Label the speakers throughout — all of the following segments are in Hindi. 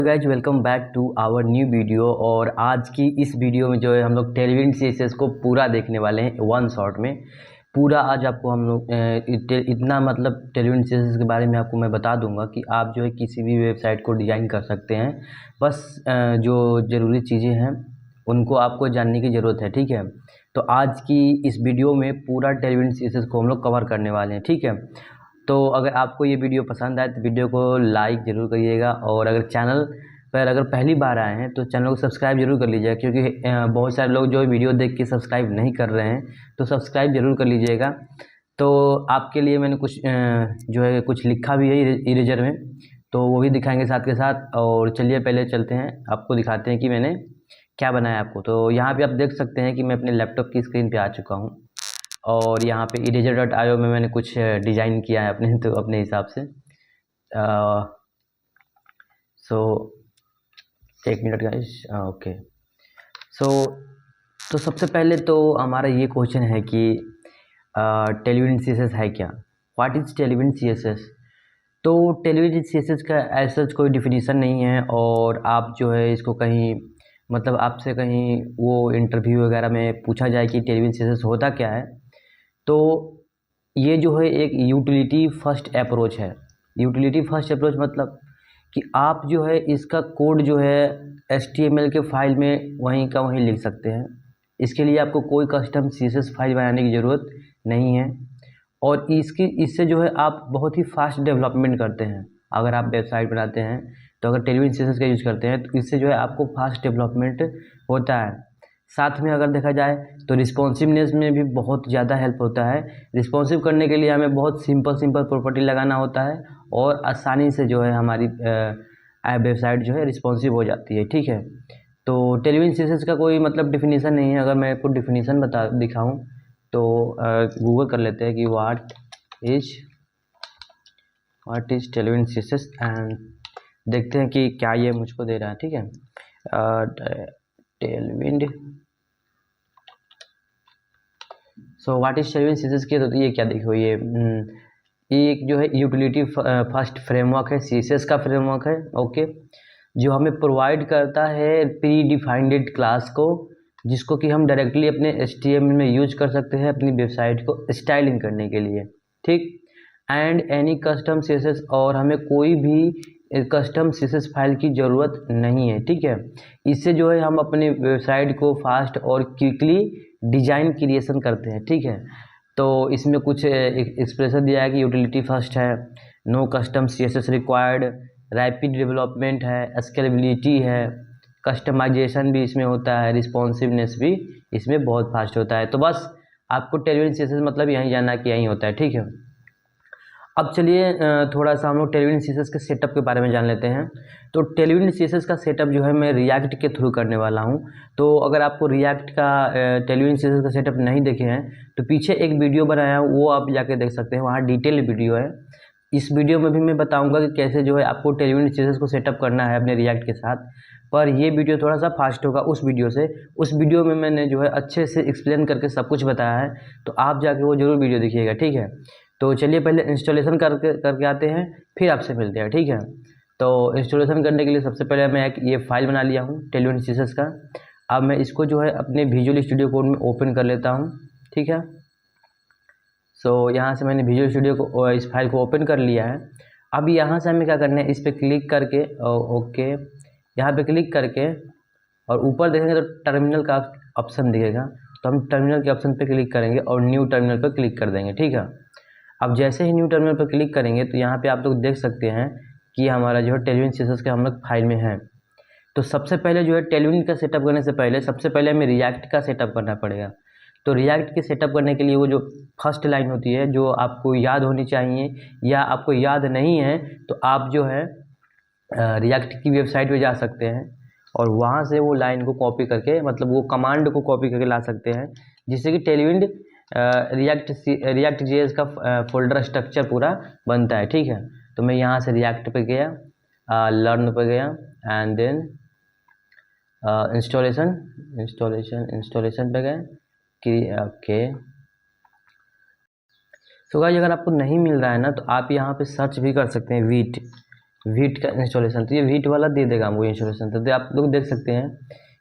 Speaker 1: Guys welcome back to our new video. और आज की इस वीडियो में जो है हम लोग टेलविंड सीएसएस को पूरा देखने वाले हैं वन शॉट में। पूरा आज आपको हम लोग इतना मतलब टेलविंड सीएसएस के बारे में आपको मैं बता दूंगा कि आप जो है किसी भी वेबसाइट को डिज़ाइन कर सकते हैं। बस जो ज़रूरी चीज़ें हैं उनको आपको जानने की ज़रूरत है, ठीक है। तो आज की इस वीडियो में पूरा टेलविंड सीएसएस को हम लोग कवर करने वाले हैं, ठीक है। तो अगर आपको ये वीडियो पसंद आए तो वीडियो को लाइक ज़रूर करिएगा, और अगर चैनल पर अगर पहली बार आए हैं तो चैनल को सब्सक्राइब जरूर कर लीजिएगा, क्योंकि बहुत सारे लोग जो वीडियो देख के सब्सक्राइब नहीं कर रहे हैं, तो सब्सक्राइब जरूर कर लीजिएगा। तो आपके लिए मैंने कुछ जो है कुछ लिखा भी है इरेजर में, तो वो भी दिखाएंगे साथ के साथ। और चलिए पहले चलते हैं, आपको दिखाते हैं कि मैंने क्या बनाया आपको। तो यहाँ पे आप देख सकते हैं कि मैं अपने लैपटॉप की स्क्रीन पे आ चुका हूँ, और यहाँ पे eraser.io में मैंने कुछ डिज़ाइन किया है अपने तो अपने हिसाब से। सो एक मिनट गाइस, ओके। सो तो सबसे पहले तो हमारा ये क्वेश्चन है कि टेलविंड सीएसएस है क्या, व्हाट इज़ टेलविंड सीएसएस। तो टेलविंड सीएसएस का ऐसा कोई डिफिनीसन नहीं है, और आप जो है इसको कहीं मतलब आपसे कहीं वो इंटरव्यू वगैरह में पूछा जाए कि टेलविंड सीएसएस होता क्या है, तो ये जो है एक यूटिलिटी फर्स्ट अप्रोच है। यूटिलिटी फर्स्ट अप्रोच मतलब कि आप जो है इसका कोड जो है HTML के फाइल में वहीं का वहीं लिख सकते हैं। इसके लिए आपको कोई कस्टम CSS फाइल बनाने की ज़रूरत नहीं है, और इससे जो है आप बहुत ही फास्ट डेवलपमेंट करते हैं। अगर आप वेबसाइट बनाते हैं तो अगर टेलविंड CSS का यूज़ करते हैं तो इससे जो है आपको फास्ट डेवलपमेंट होता है। साथ में अगर देखा जाए तो रिस्पॉन्सिवनेस में भी बहुत ज़्यादा हेल्प होता है। रिस्पॉन्सिव करने के लिए हमें बहुत सिंपल प्रॉपर्टी लगाना होता है, और आसानी से जो है हमारी वेबसाइट जो है रिस्पॉन्सिव हो जाती है, ठीक है। तो टेलविंड सीएसएस का कोई मतलब डिफिनीसन नहीं है। अगर मैं आपको डिफिनीसन दिखाऊं तो गूगल कर लेते हैं कि what is Tailwind CSS, and देखते हैं कि क्या ये मुझको दे रहा है, ठीक है। Tailwind so what is Tailwind CSS के, तो ये क्या देखो, ये एक जो है यूटिलिटी फर्स्ट फ्रेमवर्क है, CSS का फ्रेमवर्क है, ओके। जो हमें प्रोवाइड करता है प्री डिफाइंड क्लास को, जिसको कि हम डायरेक्टली अपने HTML में यूज कर सकते हैं अपनी वेबसाइट को स्टाइलिंग करने के लिए, ठीक। एंड एनी कस्टम CSS, और हमें कोई भी कस्टम CSS फाइल की ज़रूरत नहीं है, ठीक है। इससे जो है हम अपनी वेबसाइट को फास्ट और क्विकली डिज़ाइन क्रिएशन करते हैं, ठीक है। तो इसमें कुछ एक्सप्रेशन दिया है कि यूटिलिटी फर्स्ट है, no custom CSS required, rapid development है, स्केलेबिलिटी है, कस्टमाइजेशन भी इसमें होता है, रिस्पॉन्सिवनेस भी इसमें बहुत फास्ट होता है। तो बस आपको टेलविंड CSS मतलब यहीं जानना कि यहीं होता है, ठीक है। अब चलिए थोड़ा सा हम लोग टेलविंड CSS के सेटअप के बारे में जान लेते हैं। तो टेलविंड CSS का सेटअप जो है मैं रिएक्ट के थ्रू करने वाला हूं। तो अगर आपको रिएक्ट का टेलविंड CSS का सेटअप नहीं देखे हैं तो पीछे एक वीडियो बनाया है, वो आप जाके देख सकते हैं, वहाँ डिटेल वीडियो है। इस वीडियो में भी मैं बताऊँगा कि कैसे जो है आपको टेलविंड CSS को सेटअप करना है अपने रिएक्ट के साथ। पर ये वीडियो थोड़ा सा फास्ट होगा उस वीडियो से। उस वीडियो में मैंने जो है अच्छे से एक्सप्लेन करके सब कुछ बताया है, तो आप जाके वो ज़रूर वीडियो देखिएगा, ठीक है। तो चलिए पहले इंस्टॉलेशन करके आते हैं, फिर आपसे मिलते हैं, ठीक है। तो इंस्टॉलेशन करने के लिए सबसे पहले मैं एक ये फाइल बना लिया हूँ टेलविंड CSS का। अब मैं इसको जो है अपने विजुअल स्टूडियो कोड में ओपन कर लेता हूँ, ठीक है। सो यहाँ से मैंने विजुअल स्टूडियो को इस फाइल को ओपन कर लिया है। अब यहाँ से हमें क्या करना है, इस पर क्लिक करके ओके, यहाँ पे क्लिक करके और ऊपर देखेंगे तो टर्मिनल का ऑप्शन दिखेगा, तो हम टर्मिनल के ऑप्शन पे क्लिक करेंगे और न्यू टर्मिनल पर क्लिक कर देंगे, ठीक है। अब जैसे ही न्यू टर्मिनल पर क्लिक करेंगे तो यहाँ पे आप लोग देख सकते हैं कि हमारा जो है टेलविंड CSS का हम लोग फाइल में है। तो सबसे पहले जो है टेलविंड का सेटअप करने से पहले सबसे पहले हमें रिएक्ट का सेटअप करना पड़ेगा। तो रिएक्ट के सेटअप करने के लिए वो जो फर्स्ट लाइन होती है जो आपको याद होनी चाहिए, या आपको याद नहीं है तो आप जो है रिएक्ट की वेबसाइट पे जा सकते हैं और वहाँ से वो लाइन को कॉपी करके, मतलब वो कमांड को कॉपी करके ला सकते हैं, जिससे कि टेलविंड रिएक्ट JS का फोल्डर स्ट्रक्चर पूरा बनता है, ठीक है। तो मैं यहाँ से रिएक्ट पे गया, लर्न पे गया, एंड देन इंस्टॉलेशन पे गए कि ओके। तो गाइस अगर आपको नहीं मिल रहा है ना तो आप यहाँ पे सर्च भी कर सकते हैं वीट, वीट का इंस्टॉलेशन, तो ये वीट वाला दे देगा हमको इंस्टॉलेशन। तो आप लोग देख सकते हैं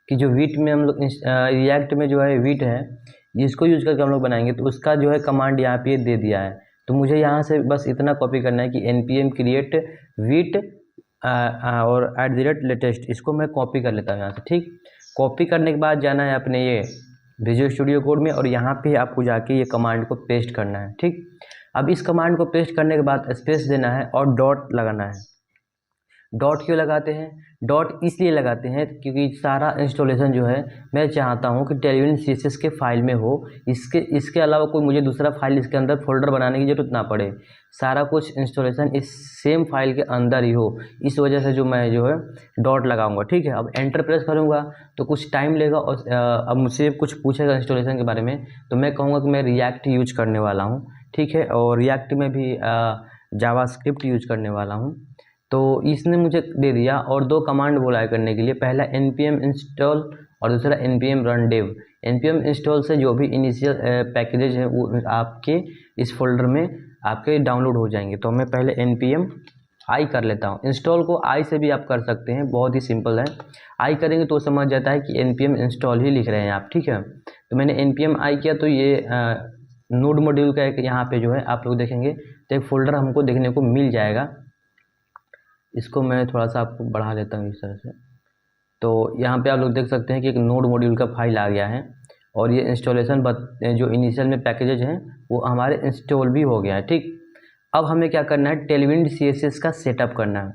Speaker 1: कि जो वीट में हम लोग रिएक्ट में जो है वीट है, इसको यूज करके हम लोग बनाएंगे, तो उसका जो है कमांड यहाँ पे दे दिया है। तो मुझे यहाँ से बस इतना कॉपी करना है कि npm create वीट और @latest, इसको मैं कॉपी कर लेता हूँ यहाँ से। ठीक, कॉपी करने के बाद जाना है अपने ये विजुअल स्टूडियो कोड में, और यहाँ पे आपको जाके ये कमांड को पेस्ट करना है। ठीक, अब इस कमांड को पेस्ट करने के बाद स्पेस देना है और डॉट लगाना है। डॉट क्यों लगाते हैं? डॉट इसलिए लगाते हैं क्योंकि सारा इंस्टॉलेशन जो है मैं चाहता हूँ कि टेलविन CSS के फाइल में हो, इसके अलावा कोई मुझे दूसरा फाइल इसके अंदर फोल्डर बनाने की ज़रूरत ना पड़े, सारा कुछ इंस्टॉलेशन इस सेम फाइल के अंदर ही हो। इस वजह से जो मैं जो है डॉट लगाऊंगा। ठीक है, अब एंटर प्रेस करूँगा तो कुछ टाइम लेगा, और अब मुझसे कुछ पूछेगा इंस्टॉलेशन के बारे में, तो मैं कहूँगा कि मैं रिएक्ट यूज करने वाला हूँ। ठीक है, और रिएक्ट में भी जावास्क्रिप्ट यूज करने वाला हूँ। तो इसने मुझे दे दिया, और दो कमांड बोला है करने के लिए, पहला npm इंस्टॉल और दूसरा npm run dev. npm install से जो भी इनिशियल पैकेजेज है वो आपके इस फोल्डर में आपके डाउनलोड हो जाएंगे। तो मैं पहले npm आई कर लेता हूँ। इंस्टॉल को आई से भी आप कर सकते हैं, बहुत ही सिंपल है। आई करेंगे तो समझ जाता है कि npm इंस्टॉल ही लिख रहे हैं आप। ठीक है, तो मैंने npm आई किया, तो ये नोड मॉड्यूल का एक यहाँ पे जो है आप लोग देखेंगे तो एक फोल्डर हमको देखने को मिल जाएगा। इसको मैं थोड़ा सा आपको बढ़ा लेता हूँ इस तरह से। तो यहाँ पे आप लोग देख सकते हैं कि एक नोड मॉड्यूल का फाइल आ गया है, और ये इंस्टॉलेशन जो इनिशियल में पैकेजेज हैं वो हमारे इंस्टॉल भी हो गया है। ठीक, अब हमें क्या करना है, टेलविन CSS का सेटअप करना है।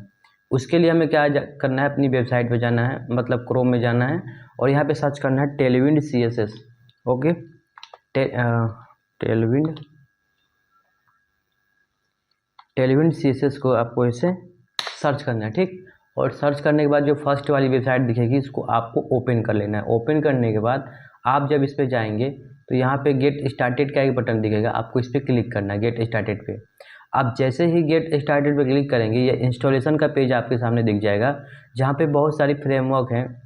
Speaker 1: उसके लिए हमें क्या करना है, अपनी वेबसाइट पे जाना है, मतलब क्रोम में जाना है, और यहाँ पे सर्च करना है Tailwind CSS। Okay, Tailwind CSS को आपको इसे सर्च करना है। ठीक, और सर्च करने के बाद जो फर्स्ट वाली वेबसाइट दिखेगी इसको आपको ओपन कर लेना है। ओपन करने के बाद आप जब इस पर जाएंगे तो यहाँ पे गेट स्टार्टेड का एक बटन दिखेगा, आपको इस पर क्लिक करना है, गेट स्टार्टेड पे। आप जैसे ही गेट स्टार्टेड पे क्लिक करेंगे ये इंस्टॉलेशन का पेज आपके सामने दिख जाएगा, जहाँ पे बहुत सारी फ्रेमवर्क हैं।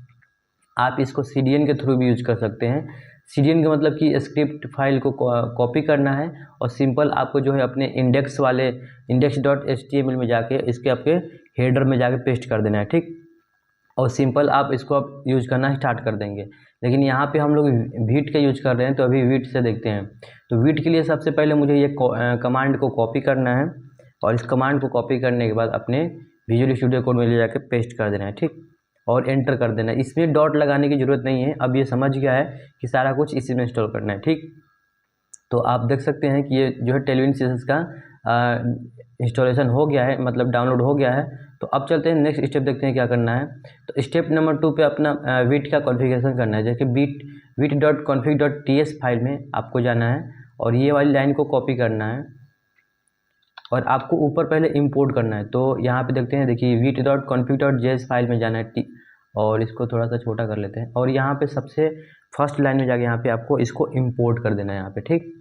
Speaker 1: आप इसको CDN के थ्रू भी यूज कर सकते हैं। CDN का मतलब कि स्क्रिप्ट फाइल को कॉपी करना है, और सिंपल आपको जो है अपने इंडेक्स वाले index.html में जाके इसके आपके हेडर में जाके पेस्ट कर देना है। ठीक, और सिंपल आप इसको अब यूज करना स्टार्ट कर देंगे। लेकिन यहाँ पे हम लोग वीट का यूज कर रहे हैं, तो अभी वीट से देखते हैं। तो वीट के लिए सबसे पहले मुझे ये कमांड को कॉपी करना है, और इस कमांड को कॉपी करने के बाद अपने विजुअल स्टूडियो कोड में ले जाके पेस्ट कर देना है। ठीक, और एंटर कर देना है। इसमें डॉट लगाने की ज़रूरत नहीं है, अब ये समझ गया है कि सारा कुछ इसी में इंस्टॉल करना है। ठीक, तो आप देख सकते हैं कि ये जो है टेलविन CSS का इंस्टॉलेशन हो गया है, मतलब डाउनलोड हो गया है। तो अब चलते हैं नेक्स्ट स्टेप, देखते हैं क्या करना है। तो स्टेप नंबर 2 पे अपना वीट का कॉन्फ़िगरेशन करना है। जैसे वीट.config.ts फाइल में आपको जाना है, और ये वाली लाइन को कॉपी करना है, और आपको ऊपर पहले इंपोर्ट करना है। तो यहाँ पे देखते हैं, देखिए वीट.config.js फाइल में जाना है, और इसको थोड़ा सा छोटा कर लेते हैं, और यहाँ पे सबसे फर्स्ट लाइन में जाके यहाँ पे आपको इसको इंपोर्ट कर देना है यहाँ पे। ठीक,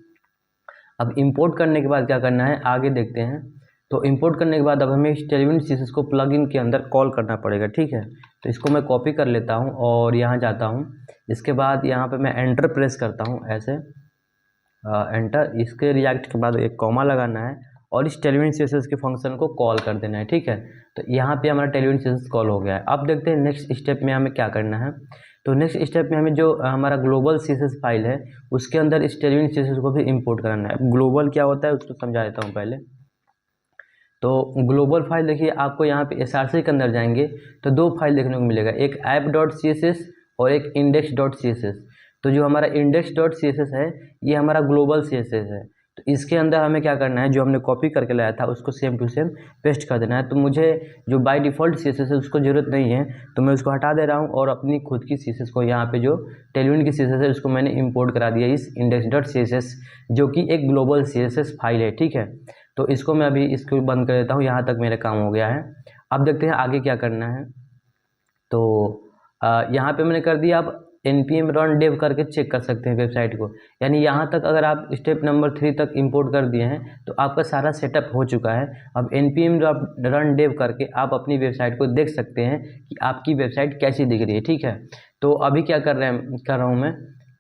Speaker 1: अब इंपोर्ट करने के बाद क्या करना है आगे देखते हैं। तो इंपोर्ट करने के बाद अब हमें टेलविन CSS को प्लगइन के अंदर कॉल करना पड़ेगा। ठीक है, तो इसको मैं कॉपी कर लेता हूँ और यहाँ जाता हूँ। इसके बाद यहाँ पे मैं एंटर प्रेस करता हूँ, ऐसे एंटर। इसके रिएक्ट के बाद एक कॉमा लगाना है, और इस टेलविन CSS के फंक्शन को कॉल कर देना है। ठीक है, तो यहाँ पे हमारा टेलविन CSS कॉल हो गया है। अब देखते हैं नेक्स्ट स्टेप में हमें क्या करना है। तो नेक्स्ट स्टेप में हमें जो हमारा ग्लोबल CSS फाइल है उसके अंदर इस टेलविन CSS को भी इंपोर्ट करना है। ग्लोबल क्या होता है उसको समझा देता हूँ पहले। तो ग्लोबल फाइल देखिए, आपको यहाँ पे src के अंदर जाएंगे तो दो फाइल देखने को मिलेगा, एक app.css और एक index.css। तो जो हमारा index.css है ये हमारा ग्लोबल CSS है। तो इसके अंदर हमें क्या करना है, जो हमने कॉपी करके लाया था उसको सेम टू सेम पेस्ट कर देना है। तो मुझे जो बाय डिफ़ॉल्ट CSS है उसको ज़रूरत नहीं है, तो मैं उसको हटा दे रहा हूँ, और अपनी खुद की CSS को यहाँ पे जो टेलविन की CSS है उसको मैंने इंपोर्ट करा दिया इस index.css, जो कि एक ग्लोबल CSS फाइल है। ठीक है, तो इसको मैं अभी इसको बंद कर देता हूँ, यहाँ तक मेरा काम हो गया है। अब देखते हैं आगे क्या करना है। तो यहाँ पे मैंने कर दिया। अब npm रन डेव करके चेक कर सकते हैं वेबसाइट को, यानी यहाँ तक अगर आप स्टेप नंबर 3 तक इंपोर्ट कर दिए हैं तो आपका सारा सेटअप हो चुका है। अब npm रन डेव करके आप अपनी वेबसाइट को देख सकते हैं कि आपकी वेबसाइट कैसी दिख रही है। ठीक है, तो अभी क्या कर रहा हूँ मैं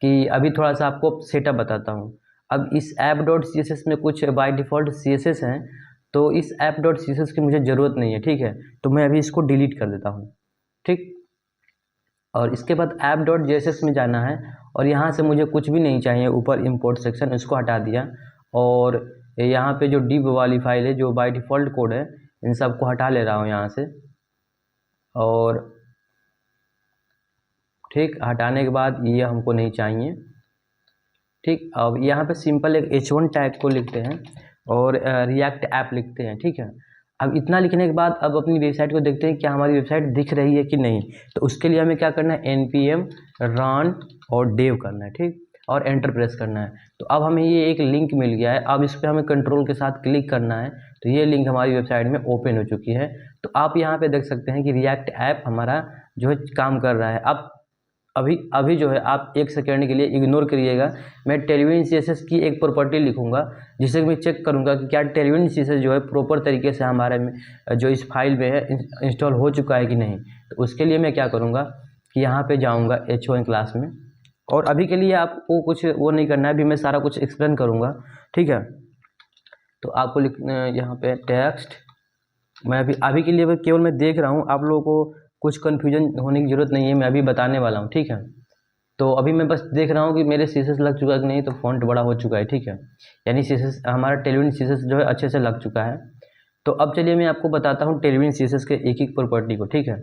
Speaker 1: कि अभी थोड़ा सा आपको सेटअप बताता हूँ। अब इस app.css में कुछ बाय डिफ़ॉल्ट CSS हैं, तो इस app.css की मुझे ज़रूरत नहीं है, ठीक है। तो मैं अभी इसको डिलीट कर देता हूँ, ठीक। और इसके बाद app.jss में जाना है और यहाँ से मुझे कुछ भी नहीं चाहिए, ऊपर import सेक्शन इसको हटा दिया और यहाँ पे जो div वाली फाइल है जो बाय डिफ़ॉल्ट कोड है इन सबको हटा ले रहा हूँ यहाँ से। और ठीक, हटाने के बाद ये हमको नहीं चाहिए, ठीक। अब यहाँ पे सिंपल एक h1 टैग को लिखते हैं और रिएक्ट ऐप लिखते हैं, ठीक है। अब इतना लिखने के बाद अब अपनी वेबसाइट को देखते हैं क्या हमारी वेबसाइट दिख रही है कि नहीं। तो उसके लिए हमें क्या करना है, npm run और dev करना है, ठीक, और एंटर प्रेस करना है। तो अब हमें ये एक लिंक मिल गया है, अब इस पर हमें कंट्रोल के साथ क्लिक करना है। तो ये लिंक हमारी वेबसाइट में ओपन हो चुकी है। तो आप यहाँ पे देख सकते हैं कि रिएक्ट ऐप हमारा जो है काम कर रहा है। अब अभी जो है आप एक सेकेंड के लिए इग्नोर करिएगा। मैं टेलविन सीएसएस की एक प्रॉपर्टी लिखूंगा जिससे मैं चेक करूंगा कि क्या टेलविन सीएसएस जो है प्रॉपर तरीके से हमारे में जो इस फाइल में है इंस्टॉल हो चुका है कि नहीं। तो उसके लिए मैं क्या करूंगा कि यहाँ पे जाऊंगा h1 क्लास में, और अभी के लिए आपको कुछ वो नहीं करना है, अभी मैं सारा कुछ एक्सप्लेन करूँगा, ठीक है। तो आपको यहाँ पे टेक्स्ट, मैं अभी के लिए केवल मैं देख रहा हूँ, आप लोगों को कुछ कन्फ्यूजन होने की ज़रूरत नहीं है, मैं अभी बताने वाला हूँ, ठीक है। तो अभी मैं बस देख रहा हूँ कि मेरे सीएसएस लग चुका है कि नहीं। तो फॉन्ट बड़ा हो चुका है, ठीक है, यानी सीएसएस हमारा टेलविन सीएसएस जो है अच्छे से लग चुका है। तो अब चलिए मैं आपको बताता हूँ टेलविन सीएसएस के एक एक प्रॉपर्टी को, ठीक है।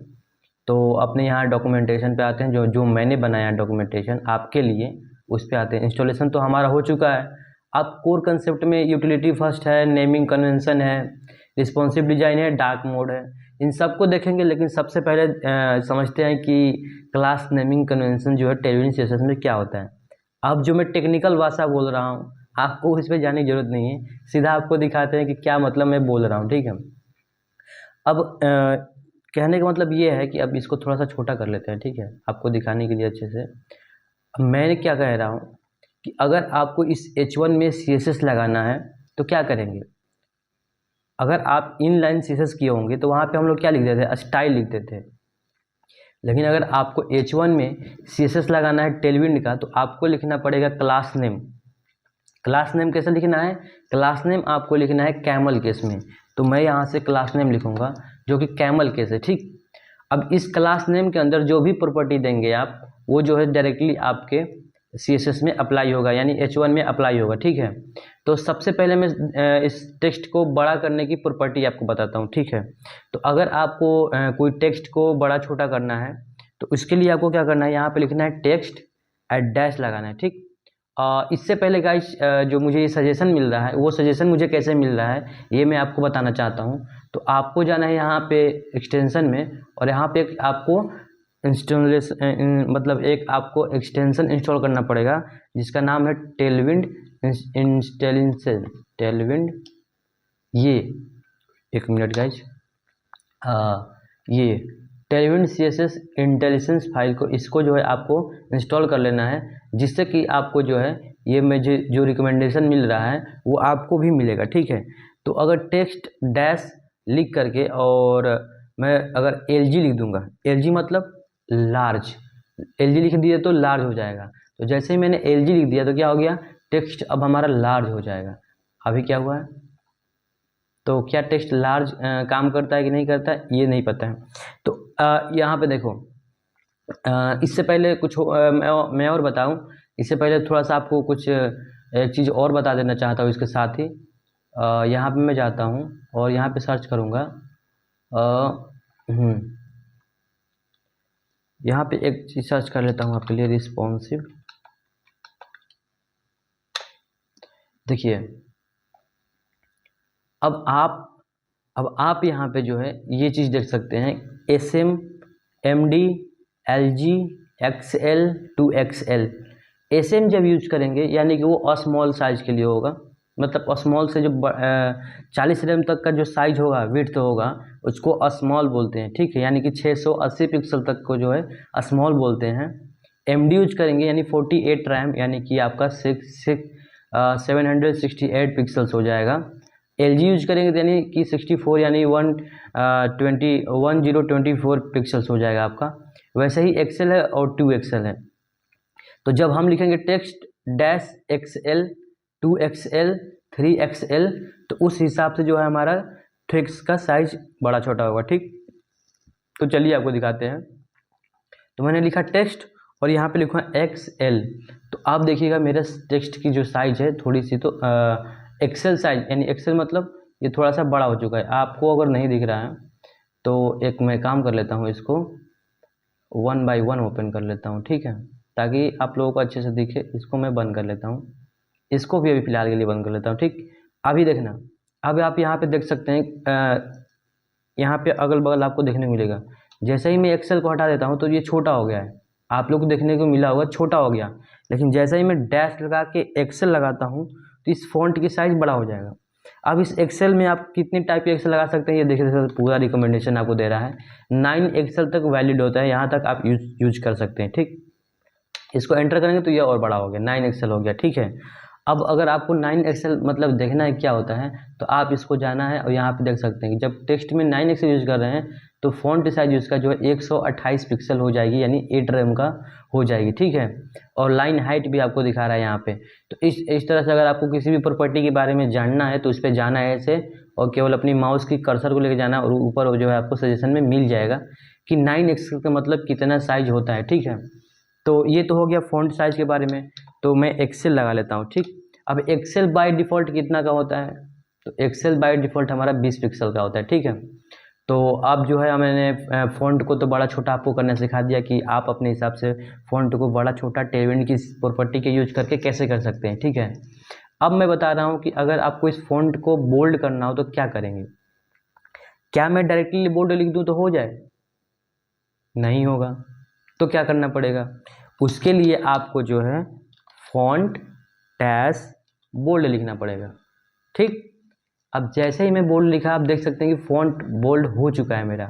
Speaker 1: तो अपने यहाँ डॉक्यूमेंटेशन पे आते हैं, जो मैंने बनाया डॉक्यूमेंटेशन आपके लिए उस पर आते हैं। इंस्टॉलेशन तो हमारा हो चुका है। अब कोर कंसेप्ट में यूटिलिटी फर्स्ट है, नेमिंग कन्वेंशन है, रिस्पॉन्सिव डिजाइन है, डार्क मोड है, इन सबको देखेंगे। लेकिन सबसे पहले समझते हैं कि क्लास नेमिंग कन्वेंशन जो है टेलविन सीएसएस में क्या होता है। अब जो मैं टेक्निकल भाषा बोल रहा हूँ आपको इस पर जाने की जरूरत नहीं है, सीधा आपको दिखाते हैं कि क्या मतलब मैं बोल रहा हूँ, ठीक है। अब कहने का मतलब ये है कि अब इसको थोड़ा सा छोटा कर लेते हैं, ठीक है, आपको दिखाने के लिए अच्छे से। अब मैं क्या कह रहा हूँ कि अगर आपको इस h1 में CSS लगाना है तो क्या करेंगे। अगर आप इनलाइन CSS किए होंगे तो वहाँ पे हम लोग क्या लिख देते थे, स्टाइल लिखते थे। लेकिन अगर आपको h1 में CSS लगाना है टेलविन का तो आपको लिखना पड़ेगा क्लास नेम। क्लास नेम कैसे लिखना है, क्लास नेम आपको लिखना है कैमल केस में। तो मैं यहाँ से क्लास नेम लिखूंगा जो कि कैमल केस है, ठीक। अब इस क्लास नेम के अंदर जो भी प्रॉपर्टी देंगे आप, वो जो है डायरेक्टली आपके CSS में अप्लाई होगा, यानी h1 में अप्लाई होगा, ठीक है। तो सबसे पहले मैं इस टेक्स्ट को बड़ा करने की प्रॉपर्टी आपको बताता हूँ, ठीक है। तो अगर आपको कोई टेक्स्ट को बड़ा छोटा करना है तो उसके लिए आपको क्या करना है, यहाँ पे लिखना है टेक्स्ट डैश लगाना है, ठीक। इससे पहले गाइस जो मुझे ये सजेशन मिल रहा है वो सजेशन मुझे कैसे मिल रहा है ये मैं आपको बताना चाहता हूँ। तो आपको जाना है यहाँ पे एक्सटेंशन में, और यहाँ पे आपको इंस्टॉलेशन मतलब एक आपको एक्सटेंशन इंस्टॉल करना पड़ेगा जिसका नाम है टेलविंड इंस्टॉलेशन। टेलविंड, ये एक मिनट गाइस, ये टेलविंड CSS इंटेलिजेंस फाइल को, इसको जो है आपको इंस्टॉल कर लेना है, जिससे कि आपको जो है ये मुझे जो रिकमेंडेशन मिल रहा है वो आपको भी मिलेगा, ठीक है। तो अगर टेक्स्ट डैश लिख करके और मैं अगर LG लिख दूंगा, LG मतलब लार्ज, LG लिख दिया तो लार्ज हो जाएगा। तो जैसे ही मैंने LG लिख दिया तो क्या हो गया, टेक्स्ट अब हमारा लार्ज हो जाएगा। अभी क्या हुआ है, तो क्या टेक्स्ट लार्ज काम करता है कि नहीं करता है ये नहीं पता है। तो यहाँ पे देखो, इससे पहले कुछ मैं और बताऊं, इससे पहले थोड़ा सा आपको कुछ एक चीज़ और बता देना चाहता हूँ इसके साथ ही। यहाँ पे मैं जाता हूँ और यहाँ पे सर्च करूँगा, यहाँ पे एक चीज़ सर्च कर लेता हूँ आपके लिए, रिस्पॉन्सिव। देखिए अब आप यहाँ पे जो है ये चीज़ देख सकते हैं, SM MD LG XL 2XL। SM जब यूज करेंगे यानी कि वो स्मॉल साइज के लिए होगा, मतलब स्मॉल से जो 40 mm तक का जो साइज होगा, विड्थ होगा, उसको स्मॉल बोलते हैं, ठीक है, यानी कि 680 पिक्सल तक को जो है स्मॉल बोलते हैं। MD यूज करेंगे यानी 48 रैम, यानी कि आपका 768 पिक्सल्स हो जाएगा। LG यूज करेंगे तो यानी कि 64 यानी 1024 पिक्सल्स हो जाएगा आपका। वैसे ही XL है और 2XL है। तो जब हम लिखेंगे text dash XL 2XL 3XL, तो उस हिसाब से जो है हमारा टेक्स्ट का साइज बड़ा छोटा होगा। ठीक, तो चलिए आपको दिखाते हैं। तो मैंने लिखा टेक्स्ट और यहाँ पे लिखा XL। तो आप देखिएगा मेरा टेक्स्ट की जो साइज है थोड़ी सी तो एक्सेल साइज, यानी एक्सेल मतलब ये थोड़ा सा बड़ा हो चुका है। आपको अगर नहीं दिख रहा है तो एक मैं काम कर लेता हूँ, इसको 1 बाई 1 ओपन कर लेता हूँ, ठीक है, ताकि आप लोगों को अच्छे से दिखे। इसको मैं बंद कर लेता हूँ, इसको भी अभी फ़िलहाल के लिए बंद कर लेता हूँ। ठीक, अभी देखना, अब आप यहाँ पे देख सकते हैं, यहाँ पे अगल बगल आपको देखने को मिलेगा। जैसे ही मैं एक्सेल को हटा देता हूँ तो ये छोटा हो गया है, आप लोग को देखने को मिला होगा छोटा हो गया। लेकिन जैसे ही मैं डैश लगा के एक्सेल लगाता हूँ तो इस फॉन्ट की साइज़ बड़ा हो जाएगा। अब इस एक्सेल में आप कितने टाइप के एक्सेल लगा सकते हैं, ये देखिए पूरा रिकमेंडेशन आपको दे रहा है। 9 एक्सेल तक वैलिड होता है, यहाँ तक आप यूज कर सकते हैं। ठीक, इसको एंटर करेंगे तो ये और बड़ा हो गया, 9 एक्सेल हो गया। ठीक है, अब अगर आपको 9 एक्सेल मतलब देखना है क्या होता है तो आप इसको जाना है और यहाँ पे देख सकते हैं कि जब टेक्स्ट में 9 एक्सेल यूज़ कर रहे हैं तो फॉन्ट साइज उसका जो है 128 पिक्सल हो जाएगी, यानी 8 रेम का हो जाएगी। ठीक है, और लाइन हाइट भी आपको दिखा रहा है यहाँ पे। तो इस तरह से अगर आपको किसी भी प्रॉपर्टी के बारे में जानना है तो उस पर जाना है ऐसे, और केवल अपनी माउस की कर्सर को लेकर जाना है और ऊपर जो है आपको सजेशन में मिल जाएगा कि 9 एक्सेल का मतलब कितना साइज होता है। ठीक है, तो ये तो हो गया फ़ॉन्ट साइज़ के बारे में। तो मैं एक्सेल लगा लेता हूँ। ठीक, अब एक्सेल बाय डिफ़ॉल्ट कितना का होता है, तो एक्सेल बाय डिफ़ॉल्ट हमारा 20 पिक्सल का होता है। ठीक है, तो अब जो है मैंने फ़ॉन्ट को तो बड़ा छोटा आपको करना सिखा दिया कि आप अपने हिसाब से फ़ॉन्ट को बड़ा छोटा टेलविंड की प्रॉपर्टी के यूज करके कैसे कर सकते हैं। ठीक है, अब मैं बता रहा हूँ कि अगर आपको इस फ़ॉन्ट को बोल्ड करना हो तो क्या करेंगे। क्या मैं डायरेक्टली बोल्ड लिख दूँ तो हो जाए? नहीं होगा, तो क्या करना पड़ेगा, उसके लिए आपको जो है फॉन्ट डैश बोल्ड लिखना पड़ेगा। ठीक, अब जैसे ही मैं बोल्ड लिखा आप देख सकते हैं कि फॉन्ट बोल्ड हो चुका है मेरा।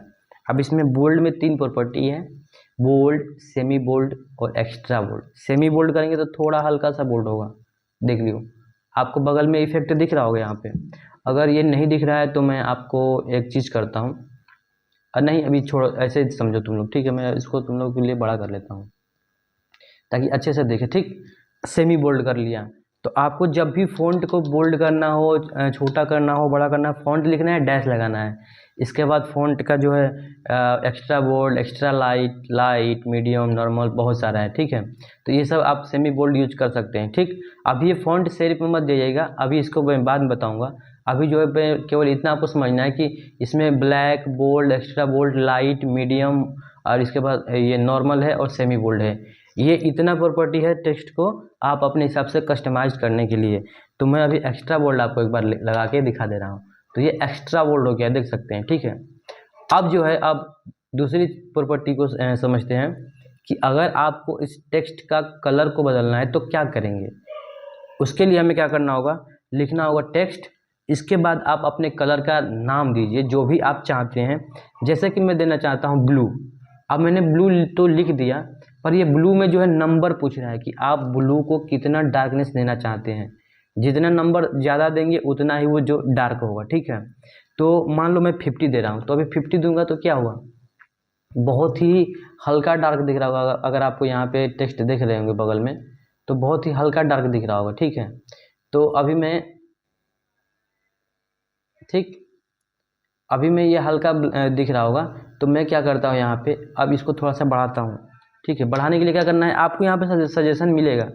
Speaker 1: अब इसमें बोल्ड में 3 प्रॉपर्टी है, बोल्ड, सेमी बोल्ड और एक्स्ट्रा बोल्ड। सेमी बोल्ड करेंगे तो थोड़ा हल्का सा बोल्ड होगा, देख लियो, आपको बगल में इफेक्ट दिख रहा होगा यहाँ पे। अगर ये नहीं दिख रहा है तो मैं आपको एक चीज़ करता हूँ, नहीं अभी छोड़ो, ऐसे ही समझो तुम लोग। ठीक है, मैं इसको तुम लोग के लिए बड़ा कर लेता हूँ ताकि अच्छे से देखे। ठीक, सेमी बोल्ड कर लिया। तो आपको जब भी फ़ॉन्ट को बोल्ड करना हो, छोटा करना हो, बड़ा करना है, फ़ॉन्ट लिखना है, डैश लगाना है। इसके बाद फ़ॉन्ट का जो है extra bold, extra light, light, medium, normal, बहुत सारा है। ठीक है, तो ये सब आप सेमी बोल्ड यूज कर सकते हैं। ठीक, अभी ये फ़ॉन्ट सेरिफ में मत जाइएगा, अभी इसको मैं बाद में बताऊँगा। अभी जो है केवल इतना आपको समझना है कि इसमें black, bold, extra bold, light, medium और इसके बाद ये नॉर्मल है और सेमी बोल्ड है। ये इतना प्रॉपर्टी है टेक्स्ट को आप अपने हिसाब से कस्टमाइज करने के लिए। तो मैं अभी एक्स्ट्रा बोल्ड आपको एक बार लगा के दिखा दे रहा हूँ। तो ये एक्स्ट्रा बोल्ड हो गया, देख सकते हैं। ठीक है, अब जो है आप दूसरी प्रॉपर्टी को समझते हैं कि अगर आपको इस टेक्स्ट का कलर को बदलना है तो क्या करेंगे। उसके लिए हमें क्या करना होगा, लिखना होगा टेक्स्ट, इसके बाद आप अपने कलर का नाम दीजिए जो भी आप चाहते हैं। जैसे कि मैं देना चाहता हूँ ब्लू, अब मैंने ब्लू तो लिख दिया, पर ये ब्लू में जो है नंबर पूछ रहा है कि आप ब्लू को कितना डार्कनेस देना चाहते हैं। जितना नंबर ज़्यादा देंगे उतना ही वो जो डार्क होगा। ठीक है, तो मान लो मैं 50 दे रहा हूँ, तो अभी 50 दूंगा तो क्या हुआ, बहुत ही हल्का डार्क दिख रहा होगा। अगर आपको यहाँ पे टेक्स्ट देख रहे होंगे बगल में तो बहुत ही हल्का डार्क दिख रहा होगा। ठीक है, तो अभी मैं, ठीक, अभी मैं ये हल्का दिख रहा होगा, तो मैं क्या करता हूँ यहाँ पे, अब इसको थोड़ा सा बढ़ाता हूँ। ठीक है, बढ़ाने के लिए क्या करना है, आपको यहाँ पे सजेशन मिलेगा।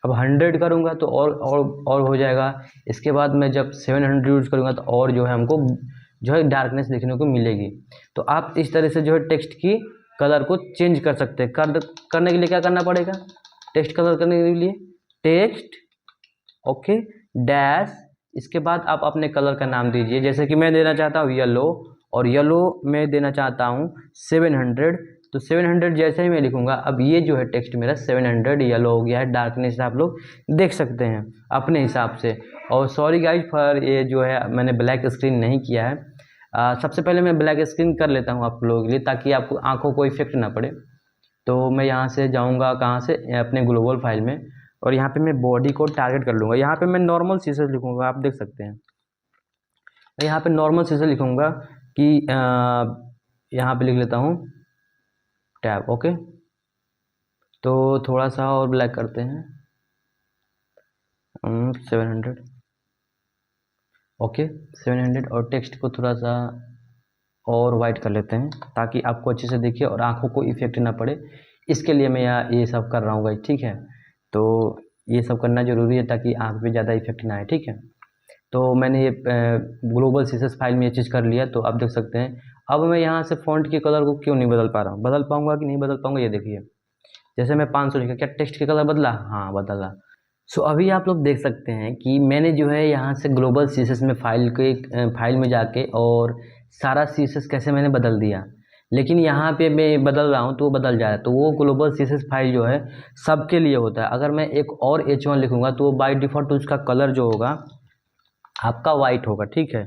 Speaker 1: अब 100 करूँगा तो और हो जाएगा। इसके बाद मैं जब 700 यूज करूँगा तो और जो है हमको जो है डार्कनेस देखने को मिलेगी। तो आप इस तरह से जो है टेक्स्ट की कलर को चेंज कर सकते हैं। करने के लिए क्या करना पड़ेगा, टेक्स्ट कलर करने के लिए टेक्स्ट, ओके, डैश, इसके बाद आप अपने कलर का नाम दीजिए। जैसे कि मैं देना चाहता हूँ येलो, और येलो मैं देना चाहता हूँ 700। तो 700 जैसे ही मैं लिखूंगा, अब ये जो है टेक्स्ट मेरा 700 येलो हो गया है। डार्कनेस आप लोग देख सकते हैं अपने हिसाब से। और सॉरी गाइज फॉर ये जो है मैंने ब्लैक स्क्रीन नहीं किया है। सबसे पहले मैं ब्लैक स्क्रीन कर लेता हूँ आप लोगों के लिए ताकि आपको आँखों को इफेक्ट ना पड़े। तो मैं यहाँ से जाऊँगा कहाँ से, अपने ग्लोबल फाइल में, और यहाँ पे मैं बॉडी को टारगेट कर लूँगा। यहाँ पे मैं नॉर्मल सीसस लिखूँगा, आप देख सकते हैं। यहाँ पे नॉर्मल सीसस लिखूँगा कि यहाँ पे लिख लेता हूँ टैब, ओके। तो थोड़ा सा और ब्लैक करते हैं, 700, ओके 700 और टेक्स्ट को थोड़ा सा और वाइट कर लेते हैं ताकि आपको अच्छे से दिखे और आंखों को इफेक्ट ना पड़े। इसके लिए मैं ये सब कर रहा हूँ गाइस, ठीक है। तो ये सब करना ज़रूरी है ताकि आंख पे ज़्यादा इफेक्ट ना आए, ठीक है। तो मैंने ये ग्लोबल सीसेस फाइल में ये चीज़ कर लिया, तो आप देख सकते हैं। अब मैं यहाँ से फ़ॉन्ट के कलर को क्यों नहीं बदल पा रहा हूँ, बदल पाऊँगा कि नहीं बदल पाऊँगा, ये देखिए। जैसे मैं 500 लिखा, क्या टेक्स्ट के कलर बदला? हाँ बदला। सो अभी आप लोग देख सकते हैं कि मैंने जो है यहाँ से ग्लोबल सीसेस में फाइल में जाके और सारा सीसेस कैसे मैंने बदल दिया। लेकिन यहाँ पे मैं बदल रहा हूँ तो वो बदल जा रहा है। तो वो ग्लोबल सीसेस फाइल जो है सबके लिए होता है। अगर मैं एक और H1 लिखूँगा तो वो बाय डिफ़ॉल्ट उसका कलर जो होगा आपका वाइट होगा, ठीक है।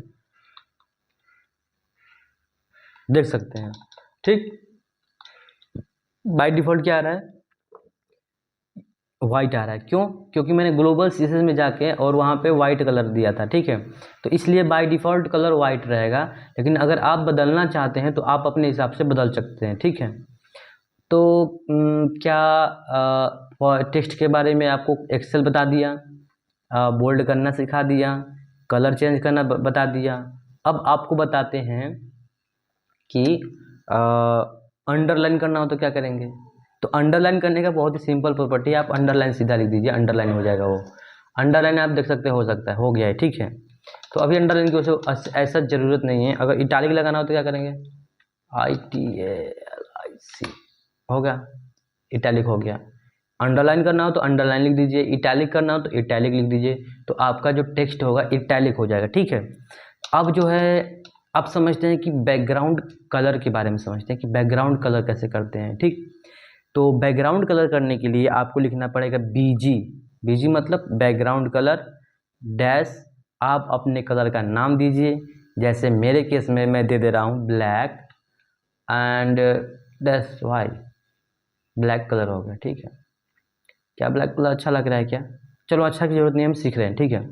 Speaker 1: देख सकते हैं, ठीक। बाय डिफ़ॉल्ट क्या आ रहा है? वाइट आ रहा है। क्यों? क्योंकि मैंने ग्लोबल सीसेस में जाके और वहाँ पे वाइट कलर दिया था, ठीक है। तो इसलिए बाय डिफ़ॉल्ट कलर वाइट रहेगा। लेकिन अगर आप बदलना चाहते हैं तो आप अपने हिसाब से बदल सकते हैं, ठीक है। तो क्या टेक्स्ट के बारे में आपको एक्सेल बता दिया, बोल्ड करना सिखा दिया, कलर चेंज करना बता दिया। अब आपको बताते हैं कि अंडरलाइन करना हो तो क्या करेंगे। तो अंडरलाइन करने का बहुत ही सिंपल प्रॉपर्टी है, आप अंडरलाइन सीधा लिख दीजिए, अंडरलाइन हो जाएगा। वो अंडरलाइन आप देख सकते हो सकता है, हो गया है, ठीक है। तो अभी अंडरलाइन की वजह से ऐसा ज़रूरत नहीं है। अगर इटालिक लगाना हो तो क्या करेंगे, ITALIC हो गया, इटैलिक हो गया। अंडरलाइन करना हो तो अंडरलाइन लिख दीजिए, इटैलिक करना हो तो इटैलिक लिख दीजिए। तो आपका जो टेक्स्ट होगा इटैलिक हो जाएगा, ठीक है। अब जो है आप समझते हैं कि बैकग्राउंड कलर के बारे में समझते हैं कि बैकग्राउंड कलर कैसे करते हैं, ठीक। तो बैकग्राउंड कलर करने के लिए आपको लिखना पड़ेगा BG मतलब बैकग्राउंड कलर डैश आप अपने कलर का नाम दीजिए। जैसे मेरे केस में मैं दे रहा हूँ black and dash white, black colour हो गया, ठीक है। क्या ब्लैक कलर अच्छा लग रहा है क्या? चलो अच्छा की ज़रूरत नहीं, हम सीख रहे हैं, ठीक है।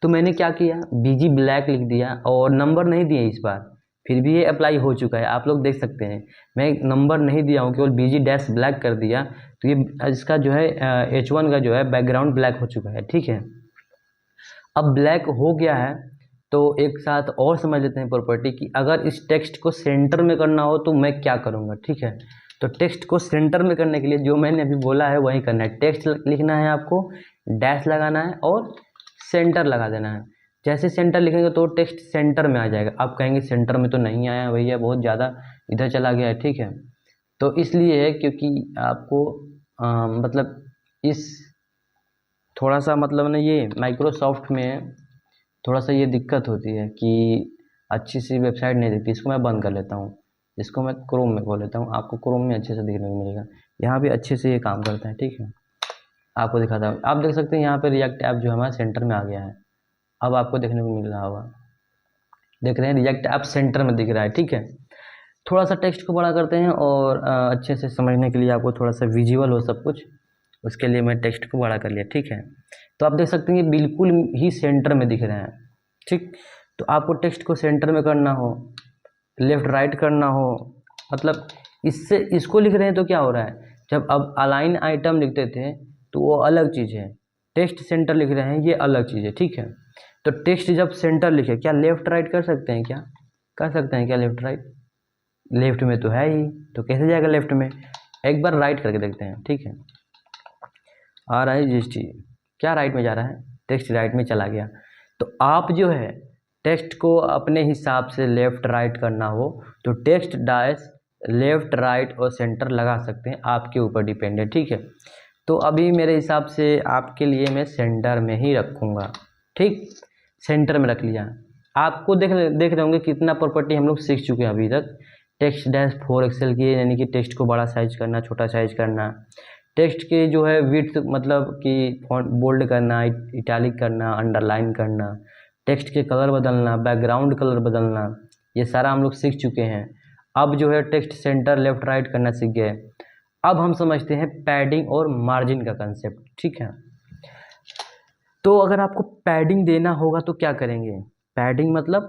Speaker 1: तो मैंने क्या किया, BG ब्लैक लिख दिया और नंबर नहीं दिए इस बार, फिर भी ये अप्लाई हो चुका है, आप लोग देख सकते हैं। मैं नंबर नहीं दिया हूँ, केवल BG डैश ब्लैक कर दिया, तो ये इसका जो है H1 का जो है बैकग्राउंड ब्लैक हो चुका है, ठीक है। अब ब्लैक हो गया है तो एक साथ और समझ लेते हैं प्रॉपर्टी की। अगर इस टेक्स्ट को सेंटर में करना हो तो मैं क्या करूँगा, ठीक है। तो टेक्स्ट को सेंटर में करने के लिए जो मैंने अभी बोला है वही करना है। टेक्स्ट लिखना है आपको, डैश लगाना है और सेंटर लगा देना है। जैसे सेंटर लिखेंगे तो टेक्स्ट सेंटर में आ जाएगा। आप कहेंगे सेंटर में तो नहीं आया भैया, बहुत ज़्यादा इधर चला गया है, ठीक है। तो इसलिए है क्योंकि आपको मतलब इस थोड़ा सा मतलब ना ये माइक्रोसॉफ्ट में थोड़ा सा ये दिक्कत होती है कि अच्छी सी वेबसाइट नहीं दिखती। इसको मैं बंद कर लेता हूँ, इसको मैं क्रोम में खोल लेता हूँ, आपको क्रोम में अच्छे से देखने को मिलेगा। यहाँ भी अच्छे से ये काम करता है, ठीक है। आपको दिखाता हूँ, आप देख सकते हैं यहाँ पे रिएक्ट ऐप जो हमारा सेंटर में आ गया है। अब आपको देखने को मिल रहा होगा, देख रहे हैं रिएक्ट ऐप सेंटर में दिख रहा है, ठीक है। थोड़ा सा टेक्स्ट को बड़ा करते हैं और अच्छे से समझने के लिए आपको थोड़ा सा विजुअल हो सब कुछ, उसके लिए मैं टेक्स्ट को बड़ा कर लिया, ठीक है। तो आप देख सकते हैं ये बिल्कुल ही सेंटर में दिख रहे हैं, ठीक। तो आपको टेक्स्ट को सेंटर में करना हो, लेफ़्ट राइट करना हो, मतलब इससे इसको लिख रहे हैं तो क्या हो रहा है, जब अब अलाइन आइटम लिखते थे तो वो अलग चीज़ है, टेक्स्ट सेंटर लिख रहे हैं ये अलग चीज़ है, ठीक है। तो टेक्स्ट जब सेंटर लिखे, क्या लेफ़्ट राइट कर सकते हैं, क्या कर सकते हैं क्या लेफ़्ट राइट? लेफ्ट में तो है ही, तो कैसे जाएगा लेफ्ट में? एक बार राइट करके देखते हैं, ठीक है। आ रहा है GST, क्या राइट में जा रहा है, टेक्स्ट राइट में चला गया। तो आप जो है टेक्स्ट को अपने हिसाब से लेफ़्ट राइट करना हो तो टेक्स्ट डैश लेफ़्ट राइट और सेंटर लगा सकते हैं, आपके ऊपर डिपेंड है, ठीक है। तो अभी मेरे हिसाब से आपके लिए मैं सेंटर में ही रखूँगा, ठीक। सेंटर में रख लिया। आपको देख रहे होंगे कितना प्रॉपर्टी हम लोग सीख चुके हैं अभी तक। टेक्स्ट डैश 4 एक्सेल की, यानी कि टेक्स्ट को बड़ा साइज करना, छोटा साइज करना, टेक्स्ट के जो है विड्थ मतलब कि फॉन्ट बोल्ड करना, इटैलिक करना, अंडरलाइन करना, टेक्स्ट के कलर बदलना, बैकग्राउंड कलर बदलना, ये सारा हम लोग सीख चुके हैं। अब जो है टेक्स्ट सेंटर लेफ्ट राइट करना सीख गए। अब हम समझते हैं पैडिंग और मार्जिन का कंसेप्ट, ठीक है। तो अगर आपको पैडिंग देना होगा तो क्या करेंगे, पैडिंग मतलब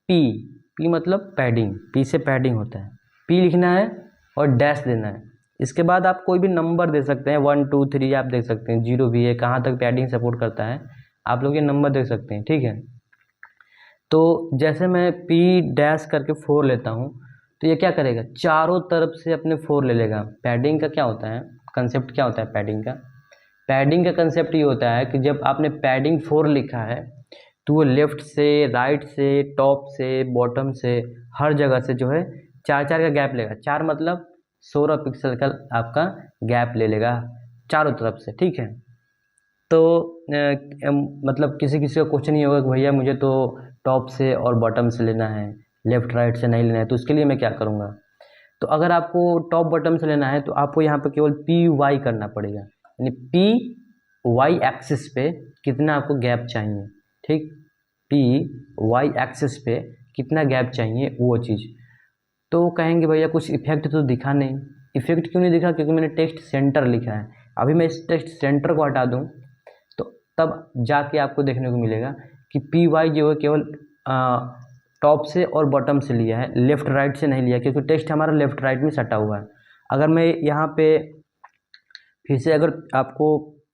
Speaker 1: पी मतलब पैडिंग, पी से पैडिंग होता है, पी लिखना है और डैश देना है। इसके बाद आप कोई भी नंबर दे सकते हैं, 1 2 3 आप देख सकते हैं, 0 भी है, कहाँ तक पैडिंग सपोर्ट करता है आप लोग ये नंबर देख सकते हैं, ठीक है। तो जैसे मैं P डैश करके 4 लेता हूँ तो ये क्या करेगा, चारों तरफ से अपने 4 ले लेगा। पैडिंग का क्या होता है, कंसेप्ट क्या होता है पैडिंग का? पैडिंग का कंसेप्ट ये होता है कि जब आपने पैडिंग 4 लिखा है तो वो लेफ़्ट से, राइट से, टॉप से, बॉटम से, हर जगह से जो है 4-4 का गैप लेगा। 4 मतलब 16 पिक्सल का आपका गैप ले लेगा चारों तरफ से, ठीक है। तो मतलब किसी किसी का क्वेश्चन ये होगा कि भैया मुझे तो टॉप से और बॉटम से लेना है, लेफ़्ट राइट से नहीं लेना है, तो उसके लिए मैं क्या करूँगा? तो अगर आपको टॉप बॉटम से लेना है तो आपको यहाँ पर केवल PY करना पड़ेगा, यानी PY एक्सिस पे कितना आपको गैप चाहिए, ठीक। PY एक्सिस पे कितना गैप चाहिए वो चीज़। तो कहेंगे भैया कुछ इफेक्ट तो दिखा नहीं। इफेक्ट क्यों नहीं दिखा? क्योंकि मैंने टेक्स्ट सेंटर लिखा है। अभी मैं इस टेक्स्ट सेंटर को हटा दूँ तो तब जाके आपको देखने को मिलेगा कि PY जो है केवल टॉप से और बॉटम से लिया है, लेफ़्ट राइट से नहीं लिया, क्योंकि टेक्स्ट हमारा लेफ़्ट राइट में सटा हुआ है। अगर मैं यहाँ पे फिर से अगर आपको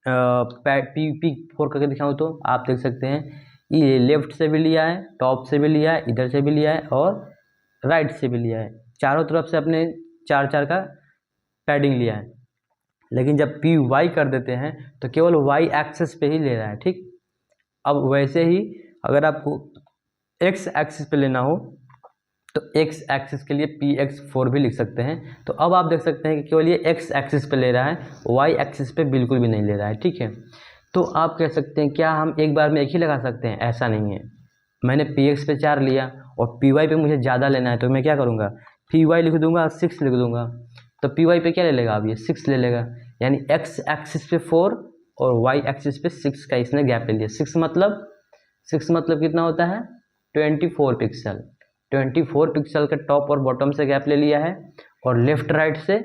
Speaker 1: P4 करके दिखाऊँ तो आप देख सकते हैं ये लेफ़्ट से भी लिया है, टॉप से भी लिया है, इधर से भी लिया है और राइट से भी लिया है। चारों तरफ से अपने 4-4 का पैडिंग लिया है। लेकिन जब PY कर देते हैं तो केवल Y एक्सिस पे ही ले रहा है, ठीक। अब वैसे ही अगर आपको X एक्सिस पे लेना हो तो X एक्सिस के लिए PX4 भी लिख सकते हैं। तो अब आप देख सकते हैं कि केवल ये X एक्सिस पे ले रहा है, Y एक्सिस पे बिल्कुल भी नहीं ले रहा है, ठीक है। तो आप कह सकते हैं क्या हम एक बार में एक ही लगा सकते हैं? ऐसा नहीं है। मैंने PX पे 4 लिया और PY पे मुझे ज़्यादा लेना है तो मैं क्या करूँगा, PY लिख दूँगा, 6 लिख दूँगा। तो PY पे क्या ले लेगा, अब ये 6 ले लेगा, यानी X एक्सिस पे 4 और Y एक्सिस पे 6 का इसने गैप ले लिया। 6 मतलब कितना होता है, 24 पिक्सल। 24 पिक्सल का टॉप और बॉटम से गैप ले लिया है और लेफ़्ट राइट से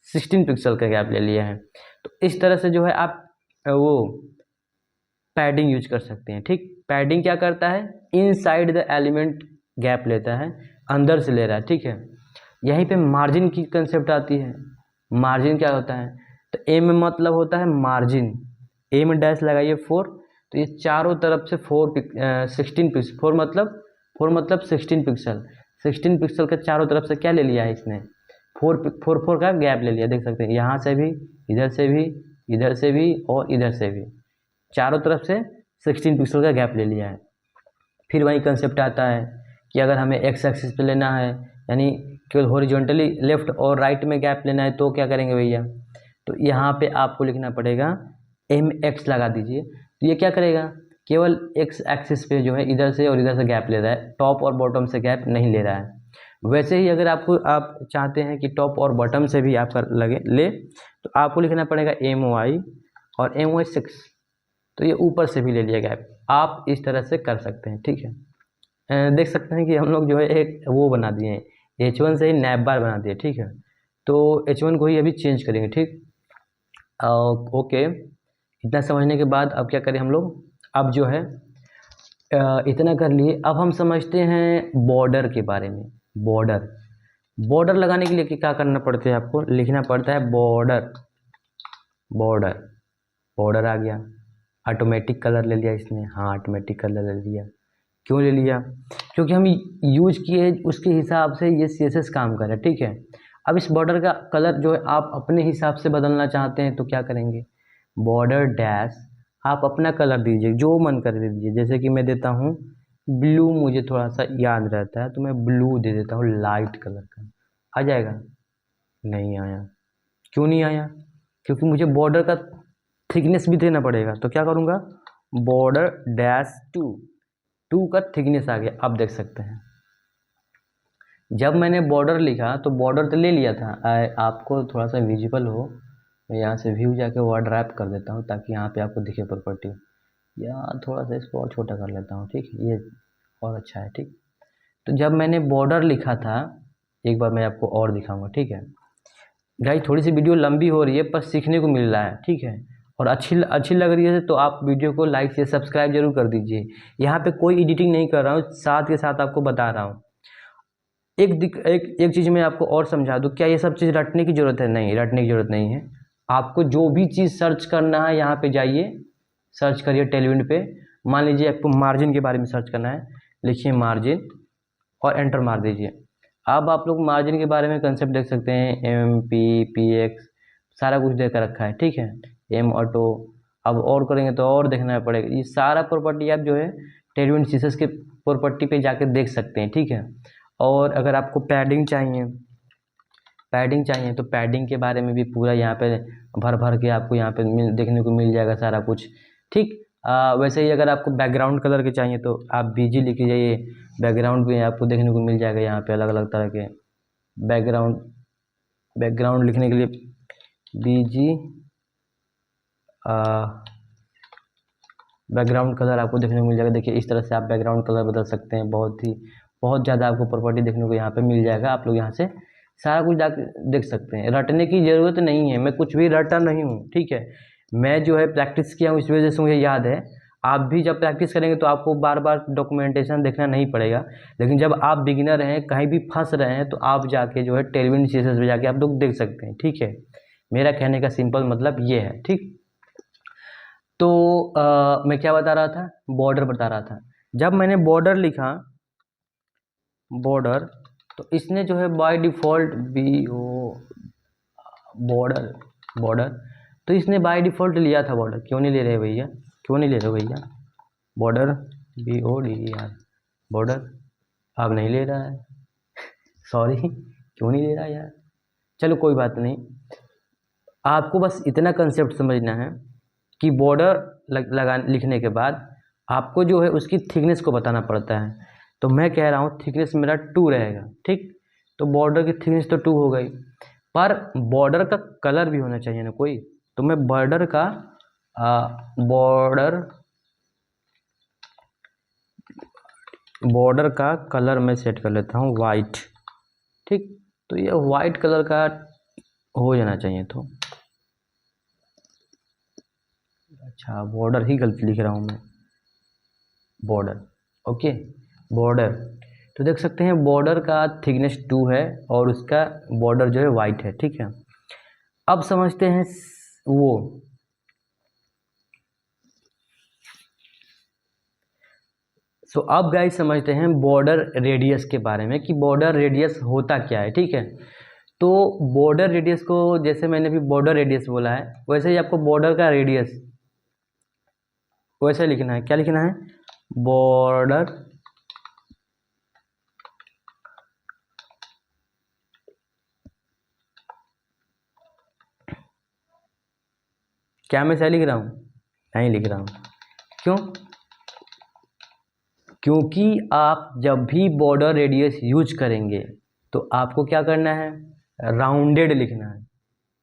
Speaker 1: 16 पिक्सल का गैप ले लिया है। तो इस तरह से जो है आप वो पैडिंग यूज कर सकते हैं, ठीक। पैडिंग क्या करता है, इनसाइड द एलिमेंट गैप लेता है, अंदर से ले रहा है, ठीक है। यहीं पे मार्जिन की कंसेप्ट आती है। मार्जिन क्या होता है, तो एम मतलब होता है मार्जिन, एम डैश लगाइए 4, तो ये चारों तरफ से 16 पिक्सल, 4 मतलब 16 पिक्सल, 16 पिक्सल के चारों तरफ से क्या ले लिया है इसने, 4 का गैप ले लिया। देख सकते हैं यहाँ से भी, इधर से भी, इधर से भी और इधर से भी, चारों तरफ से 16 पिक्सल का गैप ले लिया है। फिर वही कंसेप्ट आता है कि अगर हमें X एक्सिस पे लेना है, यानी केवल हॉरिजॉन्टली लेफ़्ट और राइट में गैप लेना है, तो क्या करेंगे भैया, तो यहाँ पे आपको लिखना पड़ेगा MX लगा दीजिए। तो ये क्या करेगा, केवल X एक्सिस पे जो है इधर से और इधर से गैप ले रहा है, टॉप और बॉटम से गैप नहीं ले रहा है। वैसे ही अगर आप चाहते हैं कि टॉप और बॉटम से भी आपका ले तो आपको लिखना पड़ेगा MY और MY 6, तो ये ऊपर से भी ले लिया गैप। आप इस तरह से कर सकते हैं, ठीक है। देख सकते हैं कि हम लोग जो है एक वो बना दिए हैं, H1 से ही नैप बार बना दिए, ठीक है। तो H1 को ही अभी चेंज करेंगे, ठीक। ओके, इतना समझने के बाद अब क्या करें हम लोग, अब जो है इतना कर लिए। अब हम समझते हैं बॉर्डर के बारे में। बॉर्डर लगाने के लिए क्या करना पड़ता है, आपको लिखना पड़ता है बॉर्डर आ गया। ऑटोमेटिक कलर ले लिया इसने, हाँ ऑटोमेटिक कलर ले लिया। क्यों ले लिया, क्योंकि हम यूज किए उसके हिसाब से ये CSS काम कर रहा है, ठीक है। अब इस बॉर्डर का कलर जो है आप अपने हिसाब से बदलना चाहते हैं तो क्या करेंगे, बॉर्डर डैश आप अपना कलर दीजिए, जो मन कर दीजिए। जैसे कि मैं देता हूँ ब्लू, मुझे थोड़ा सा याद रहता है तो मैं ब्लू दे देता हूँ, लाइट कलर का। आ जाएगा, नहीं आया। क्यों नहीं आया, क्योंकि मुझे बॉर्डर का थिकनेस भी देना पड़ेगा। तो क्या करूँगा, बॉर्डर डैश 2 का थिकनेस आ गया। अब देख सकते हैं जब मैंने बॉर्डर लिखा तो बॉर्डर तो ले लिया था, आपको थोड़ा सा विजिबल हो, मैं यहाँ से व्यू जाके वर्ड रैप कर देता हूँ ताकि यहाँ पे आपको दिखे प्रॉपर्टी, या थोड़ा सा इसको और छोटा कर लेता हूँ, ठीक, ये और अच्छा है, ठीक। तो जब मैंने बॉर्डर लिखा था, एक बार मैं आपको और दिखाऊंगा, ठीक है। गाइस थोड़ी सी वीडियो लंबी हो रही है पर सीखने को मिल रहा है, ठीक है, और अच्छी लग रही है तो आप वीडियो को लाइक से सब्सक्राइब जरूर कर दीजिए। यहाँ पे कोई एडिटिंग नहीं कर रहा हूँ, साथ के साथ आपको बता रहा हूँ। एक चीज़ मैं आपको और समझा दूँ, क्या ये सब चीज़ रटने की ज़रूरत है? नहीं, रटने की ज़रूरत नहीं है। आपको जो भी चीज़ सर्च करना है यहाँ पे जाइए, सर्च करिए टेलविंड पे। मान लीजिए आपको मार्जिन के बारे में सर्च करना है, लिखिए मार्जिन और एंटर मार दीजिए। अब आप लोग मार्जिन के बारे में कंसेप्ट देख सकते हैं, एम पी पी एक्स सारा कुछ देकर रखा है, ठीक है, एम ऑटो। अब और करेंगे तो और देखना पड़ेगा, ये सारा प्रॉपर्टी आप जो है टेलविंड सीसेस के प्रॉपर्टी पे जाके देख सकते हैं, ठीक है। और अगर आपको पैडिंग चाहिए तो पैडिंग के बारे में भी पूरा यहाँ पे भर भर के आपको यहाँ पे देखने को मिल जाएगा सारा कुछ, ठीक। वैसे ही अगर आपको बैकग्राउंड कलर के चाहिए तो आप बीजी लिख जाइए, बैकग्राउंड भी आपको देखने को मिल जाएगा यहाँ पे अलग अलग तरह के बैकग्राउंड लिखने के लिए बीजी बैकग्राउंड कलर आपको देखने को मिल जाएगा। देखिए इस तरह से आप बैकग्राउंड कलर बदल सकते हैं, बहुत ज़्यादा आपको प्रॉपर्टी देखने को यहाँ पे मिल जाएगा। आप लोग यहाँ से सारा कुछ देख सकते हैं, रटने की ज़रूरत नहीं है, मैं कुछ भी रटा नहीं हूँ, ठीक है। मैं जो है प्रैक्टिस किया हूँ, इस वजह से मुझे याद है। आप भी जब प्रैक्टिस करेंगे तो आपको बार बार डॉक्यूमेंटेशन देखना नहीं पड़ेगा, लेकिन जब आप बिगिनर हैं, कहीं भी फंस रहे हैं, तो आप जाके जो है टेलविंड सीसेस पे जाके आप लोग देख सकते हैं, ठीक है। मेरा कहने का सिंपल मतलब ये है, ठीक। तो मैं क्या बता रहा था, बॉर्डर बता रहा था। जब मैंने बॉर्डर लिखा, बॉर्डर, तो इसने जो है बाय डिफ़ॉल्ट बॉर्डर तो इसने बाय डिफ़ॉल्ट लिया था बॉर्डर। क्यों नहीं ले रहे भैया, बॉर्डर BORDER बॉर्डर अब नहीं ले रहा है सॉरी क्यों नहीं ले रहा यार, चलो कोई बात नहीं। आपको बस इतना कंसेप्ट समझना है कि बॉर्डर लिखने के बाद आपको जो है उसकी थिकनेस को बताना पड़ता है। तो मैं कह रहा हूँ थिकनेस मेरा 2 रहेगा, ठीक। तो बॉर्डर की थिकनेस तो 2 हो गई, पर बॉर्डर का कलर भी होना चाहिए ना कोई। तो मैं बॉर्डर का कलर मैं सेट कर लेता हूँ वाइट, ठीक। तो ये वाइट कलर का हो जाना चाहिए। तो अच्छा, बॉर्डर ही गलत लिख रहा हूँ मैं, बॉर्डर, ओके, बॉर्डर। तो देख सकते हैं बॉर्डर का थिकनेस 2 है और उसका बॉर्डर जो है वाइट है, ठीक है। अब समझते हैं अब गाइस समझते हैं बॉर्डर रेडियस के बारे में कि बॉर्डर रेडियस होता क्या है, ठीक है। तो बॉर्डर रेडियस को, जैसे मैंने भी बॉर्डर रेडियस बोला है, वैसे ही आपको बॉर्डर का रेडियस वैसे लिखना है। क्या लिखना है, बॉर्डर क्या मैं सही लिख रहा हूँ, नहीं लिख रहा हूँ, क्यों? क्योंकि आप जब भी बॉर्डर रेडियस यूज करेंगे तो आपको क्या करना है, राउंडेड लिखना है,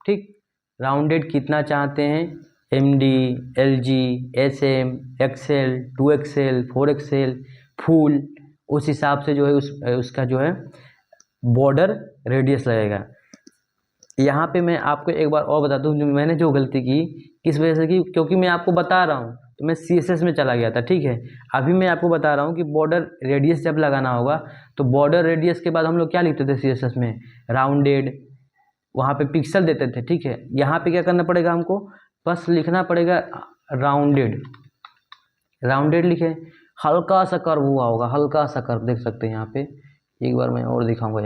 Speaker 1: ठीक। राउंडेड कितना चाहते हैं, MD, LG, SM, XL, 2XL, 4XL, full, उस हिसाब से जो है उसका जो है बॉर्डर रेडियस लगेगा। यहाँ पे मैं आपको एक बार और बता दूँ, मैंने जो गलती की किस वजह से की, क्योंकि मैं आपको बता रहा हूँ तो मैं CSS में चला गया था, ठीक है। अभी मैं आपको बता रहा हूँ कि बॉर्डर रेडियस जब लगाना होगा तो बॉर्डर रेडियस के बाद हम लोग क्या लिखते थे CSS में, राउंडेड, वहाँ पे पिक्सल देते थे, ठीक है। यहाँ पे क्या करना पड़ेगा हमको, बस लिखना पड़ेगा राउंडेड लिखे, हल्का सा कर्व हुआ होगा, हल्का सा कर्व देख सकते हैं यहाँ पे। एक बार मैं और दिखाऊंगा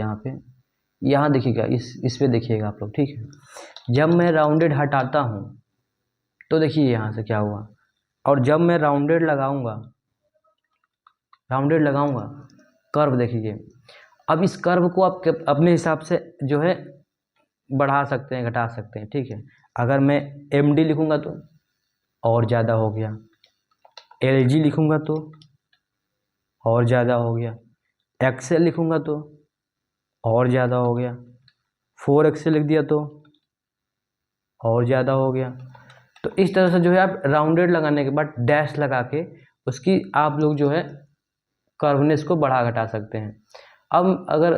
Speaker 1: यहाँ देखिएगा, इस पे देखिएगा आप लोग, ठीक है। जब मैं राउंडेड हटाता हूँ तो देखिए यहाँ से क्या हुआ, और जब मैं राउंडेड लगाऊंगा कर्व देखिए। अब इस कर्व को आप अपने हिसाब से जो है बढ़ा सकते हैं, घटा सकते हैं, ठीक है। अगर मैं MD लिखूंगा तो और ज़्यादा हो गया, LG लिखूंगा तो और ज़्यादा हो गया, XL लिखूंगा तो और ज़्यादा हो गया, 4XL लिख दिया तो और ज़्यादा हो गया। तो इस तरह से जो है आप राउंडेड लगाने के बाद डैश लगा के उसकी आप लोग जो है कर्वनेस को बढ़ा घटा सकते हैं। अब अगर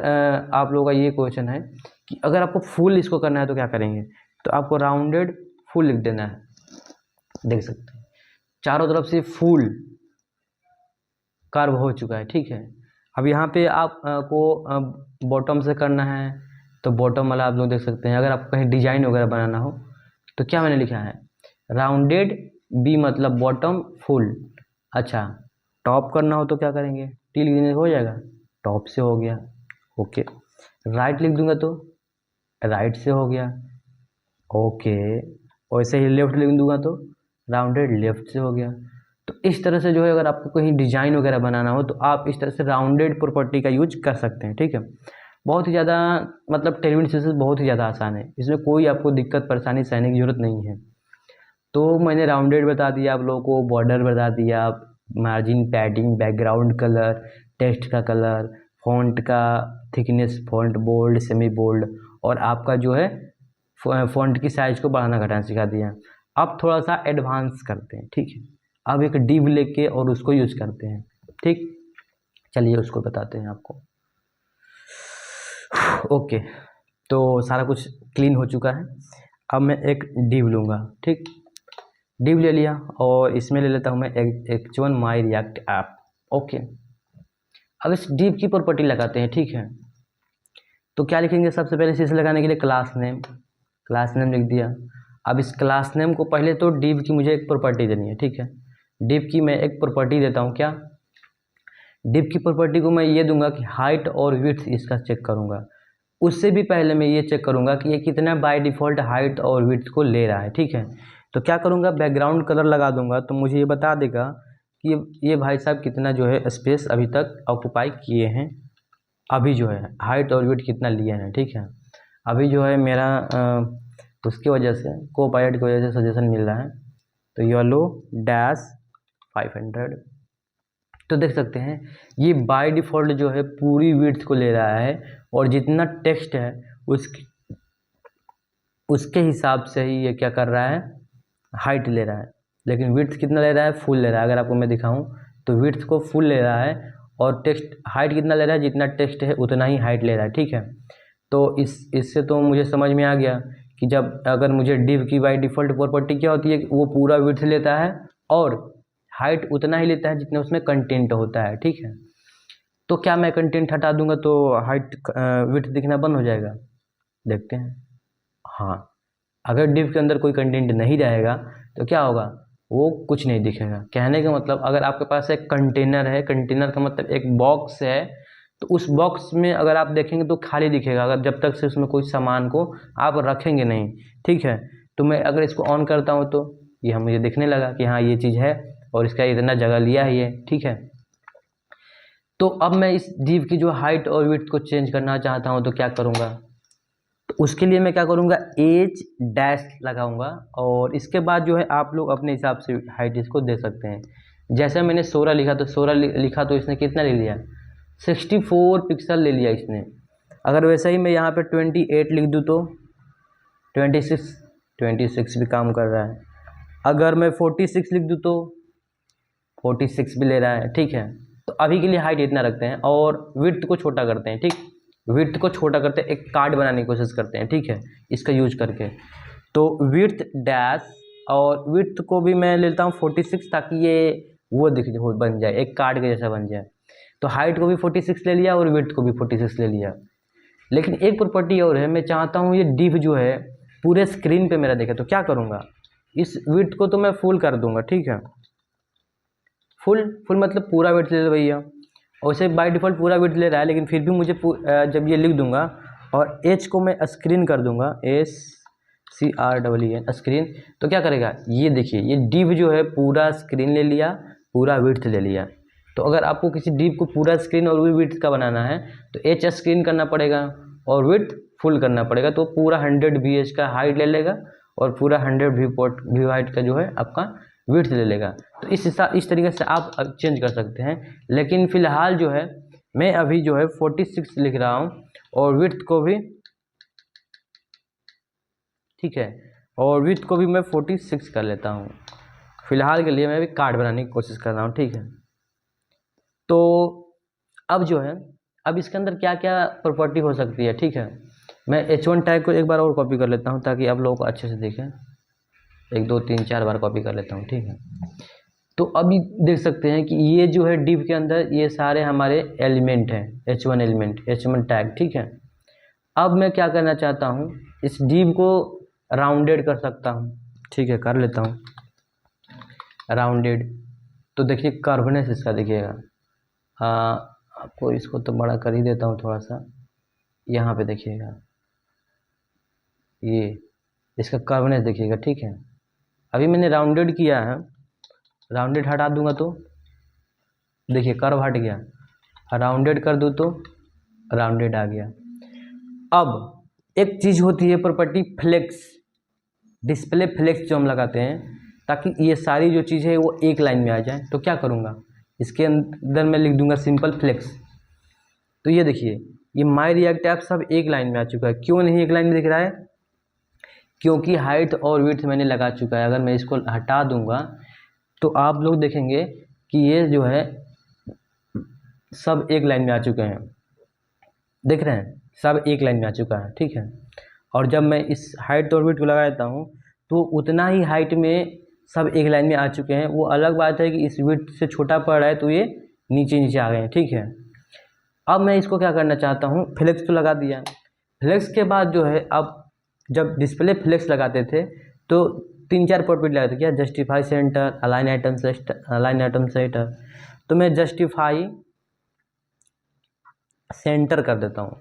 Speaker 1: आप लोगों का ये क्वेश्चन है कि अगर आपको फुल इसको करना है तो क्या करेंगे, तो आपको राउंडेड फुल लिख देना है, देख सकते हैं चारों तरफ से फुल कर्व हो चुका है, ठीक है। अब यहाँ पे आप को बॉटम से करना है तो बॉटम वाला आप लोग देख सकते हैं। अगर आपको कहीं डिजाइन वगैरह बनाना हो तो क्या मैंने लिखा है, राउंडेड B मतलब बॉटम फुल। अच्छा, टॉप करना हो तो क्या करेंगे, टी लिख देने हो जाएगा, टॉप से हो गया। ओके, राइट लिख दूंगा तो राइट से हो गया। ओके, वैसे ही लेफ्ट लिख दूंगा तो राउंडेड लेफ्ट से हो गया। तो इस तरह से जो है अगर आपको कहीं डिजाइन वगैरह बनाना हो तो आप इस तरह से राउंडेड प्रॉपर्टी का यूज कर सकते हैं। ठीक है, बहुत ही ज़्यादा मतलब टेलविड सीरीज बहुत ही ज़्यादा आसान है, इसमें कोई आपको दिक्कत परेशानी सहने की जरूरत नहीं है। तो मैंने राउंडेड बता दिया आप लोगों को, बॉर्डर बता दिया, margin, padding, background colour, text का कलर, फॉन्ट का thickness, font bold, semi bold, और आपका जो है फॉन्ट की साइज को बढ़ाना घटाना सिखा दिया। अब थोड़ा सा एडवांस करते हैं। ठीक है, अब एक डिव लेके और उसको यूज करते हैं। ठीक, चलिए उसको बताते हैं आपको। ओके, तो सारा कुछ क्लीन हो चुका है। अब मैं एक डिव लूँगा। ठीक, डिव ले लिया और इसमें ले लेता हूँ मैं H1 माई रिएक्ट ऐप। ओके, अब इस डिव की प्रॉपर्टी लगाते हैं। ठीक है, तो क्या लिखेंगे, सबसे पहले इसे लगाने के लिए क्लास नेम, क्लास नेम लिख दिया। अब इस क्लास नेम को पहले तो डिव की मुझे एक प्रॉपर्टी देनी है। ठीक है, डिव की मैं एक प्रॉपर्टी देता हूँ। क्या, डिव की प्रॉपर्टी को मैं ये दूंगा कि हाइट और विड्थ इसका चेक करूँगा। उससे भी पहले मैं ये चेक करूँगा कि ये कितना बाय डिफ़ॉल्ट हाइट और विड्थ को ले रहा है। ठीक है, तो क्या करूँगा, बैकग्राउंड कलर लगा दूंगा तो मुझे ये बता देगा कि ये भाई साहब कितना जो है स्पेस अभी तक ऑक्यूपाई किए हैं, अभी जो है हाइट और विड्थ कितना लिए हैं। ठीक है, अभी जो है मेरा उसकी वजह से को पायलट की वजह से सजेशन मिल रहा है, तो येलो डैश 500। तो देख सकते हैं ये बाय डिफ़ॉल्ट जो है पूरी विड्थ को ले रहा है, और जितना टेक्स्ट है उसके हिसाब से ही ये क्या कर रहा है, हाइट ले रहा है। लेकिन विड्थ कितना ले रहा है, फुल ले रहा है। अगर आपको मैं दिखाऊं तो विड्थ को फुल ले रहा है, और टेक्स्ट हाइट कितना ले रहा है, जितना टेक्स्ट है उतना ही हाइट ले रहा है। ठीक है, तो इससे तो मुझे समझ में आ गया कि जब अगर मुझे डिव की बाय डिफ़ॉल्ट प्रॉपर्टी क्या होती है कि वो पूरा विड्थ लेता है और हाइट उतना ही लेता है जितना उसमें कंटेंट होता है। ठीक है, तो क्या मैं कंटेंट हटा दूंगा तो हाइट विड्थ दिखना बंद हो जाएगा, देखते हैं। हाँ, अगर डिव के अंदर कोई कंटेंट नहीं रहेगा तो क्या होगा, वो कुछ नहीं दिखेगा। कहने का मतलब अगर आपके पास एक कंटेनर है, कंटेनर का मतलब एक बॉक्स है, तो उस बॉक्स में अगर आप देखेंगे तो खाली दिखेगा, अगर जब तक से उसमें कोई सामान को आप रखेंगे नहीं। ठीक है, तो मैं अगर इसको ऑन करता हूँ तो ये मुझे दिखने लगा कि हाँ ये चीज़ है और इसका इतना जगह लिया है ये। ठीक है, तो अब मैं इस डिव की जो हाइट और विड्थ को चेंज करना चाहता हूँ तो क्या करूँगा, तो उसके लिए मैं क्या करूँगा, एज डैश लगाऊंगा, और इसके बाद जो है आप लोग अपने हिसाब से हाइट इसको दे सकते हैं। जैसे मैंने 16 लिखा तो 16 लिखा तो इसने कितना ले लिया, 64 पिक्सल ले लिया इसने। अगर वैसे ही मैं यहाँ पे 28 लिख दूँ तो 26 भी काम कर रहा है। अगर मैं 46 लिख दूँ तो 46 भी ले रहा है। ठीक है, तो अभी के लिए हाइट इतना रखते हैं और विड्थ को छोटा करते हैं। ठीक, विड्थ को छोटा करते हैं, एक कार्ड बनाने की कोशिश करते हैं। ठीक है, इसका यूज करके तो विड्थ डैश, और विड्थ को भी मैं लेता हूँ 46 ताकि ये वो बन जाए, एक कार्ड के जैसा बन जाए। तो हाइट को भी 46 ले लिया और विड्थ को भी 46 ले लिया। लेकिन एक प्रॉपर्टी और है, मैं चाहता हूँ ये डिव जो है पूरे स्क्रीन पे मेरा देखे, तो क्या करूँगा, इस विड्थ को तो मैं फुल कर दूंगा। ठीक है, फुल मतलब पूरा विड्थ ले लो भैया, वैसे बाय डिफ़ॉल्ट पूरा विड्थ ले रहा है, लेकिन फिर भी मुझे जब ये लिख दूंगा और एच को मैं स्क्रीन कर दूंगा, SCREEN स्क्रीन, तो क्या करेगा, ये देखिए ये डिव जो है पूरा स्क्रीन ले लिया, पूरा विड्थ ले लिया। तो अगर आपको किसी डिव को पूरा स्क्रीन और भी विड्थ का बनाना है तो एच स्क्रीन करना पड़ेगा और विड्थ फुल करना पड़ेगा, तो पूरा 100 VH का हाइट ले लेगा और पूरा 100 व्यू हाइट का जो है आपका विड्थ ले लेगा। तो इस तरीके से आप चेंज कर सकते हैं। लेकिन फ़िलहाल जो है मैं अभी जो है 46 लिख रहा हूँ और विड्थ को भी, ठीक है, और विड्थ को भी मैं 46 कर लेता हूँ। फ़िलहाल के लिए मैं अभी कार्ड बनाने की कोशिश कर रहा हूँ। ठीक है, तो अब जो है अब इसके अंदर क्या क्या प्रॉपर्टी हो सकती है। ठीक है, मैं H1 टैग को एक बार और कॉपी कर लेता हूँ ताकि आप लोगों को अच्छे से देखें। 1 2 3 4 बार कॉपी कर लेता हूँ। ठीक है, तो अभी देख सकते हैं कि ये जो है डिव के अंदर ये सारे हमारे एलिमेंट हैं, H1 एलिमेंट, H1 टैग। ठीक है, अब मैं क्या करना चाहता हूँ, इस डिव को राउंडेड कर सकता हूँ। ठीक है, कर लेता हूँ राउंडेड। तो देखिए कर्वनेस इसका देखिएगा, आपको इसको तो बड़ा कर ही देता हूँ थोड़ा सा। यहाँ पे देखिएगा, ये इसका कर्वनेस देखिएगा, ठीक है। अभी मैंने राउंडेड किया है, राउंडेड हटा दूंगा तो देखिए कर्व हट गया, राउंडेड कर दूँ तो राउंडेड आ गया। अब एक चीज़ होती है प्रॉपर्टी फ्लेक्स, डिस्प्ले फ्लेक्स जो हम लगाते हैं, ताकि ये सारी जो चीज़ है वो एक लाइन में आ जाए। तो क्या करूँगा, इसके अंदर मैं लिख दूंगा सिंपल फ्लेक्स। तो ये देखिए, ये माई रिएक्ट ऐप सब एक लाइन में आ चुका है। क्यों नहीं एक लाइन में दिख रहा है, क्योंकि हाइट और विड्थ मैंने लगा चुका है। अगर मैं इसको हटा दूंगा तो आप लोग देखेंगे कि ये जो है सब एक लाइन में आ चुके हैं, देख रहे हैं, सब एक लाइन में आ चुका है, ठीक है। और जब मैं इस हाइट और विड्थ को लगा देता हूँ तो उतना ही हाइट में सब एक लाइन में आ चुके हैं। वो अलग बात है कि इस विड्थ से छोटा पड़ रहा है तो ये नीचे नीचे आ गए हैं, ठीक है। अब मैं इसको क्या करना चाहता हूँ, फ्लेक्स तो लगा दिया। फ्लेक्स के बाद जो है, अब जब डिस्प्ले फ्लेक्स लगाते थे तो 3-4 प्रॉपर्टी लगाते थे, क्या, justify centre, align item centre. तो मैं जस्टिफाई सेंटर कर देता हूँ,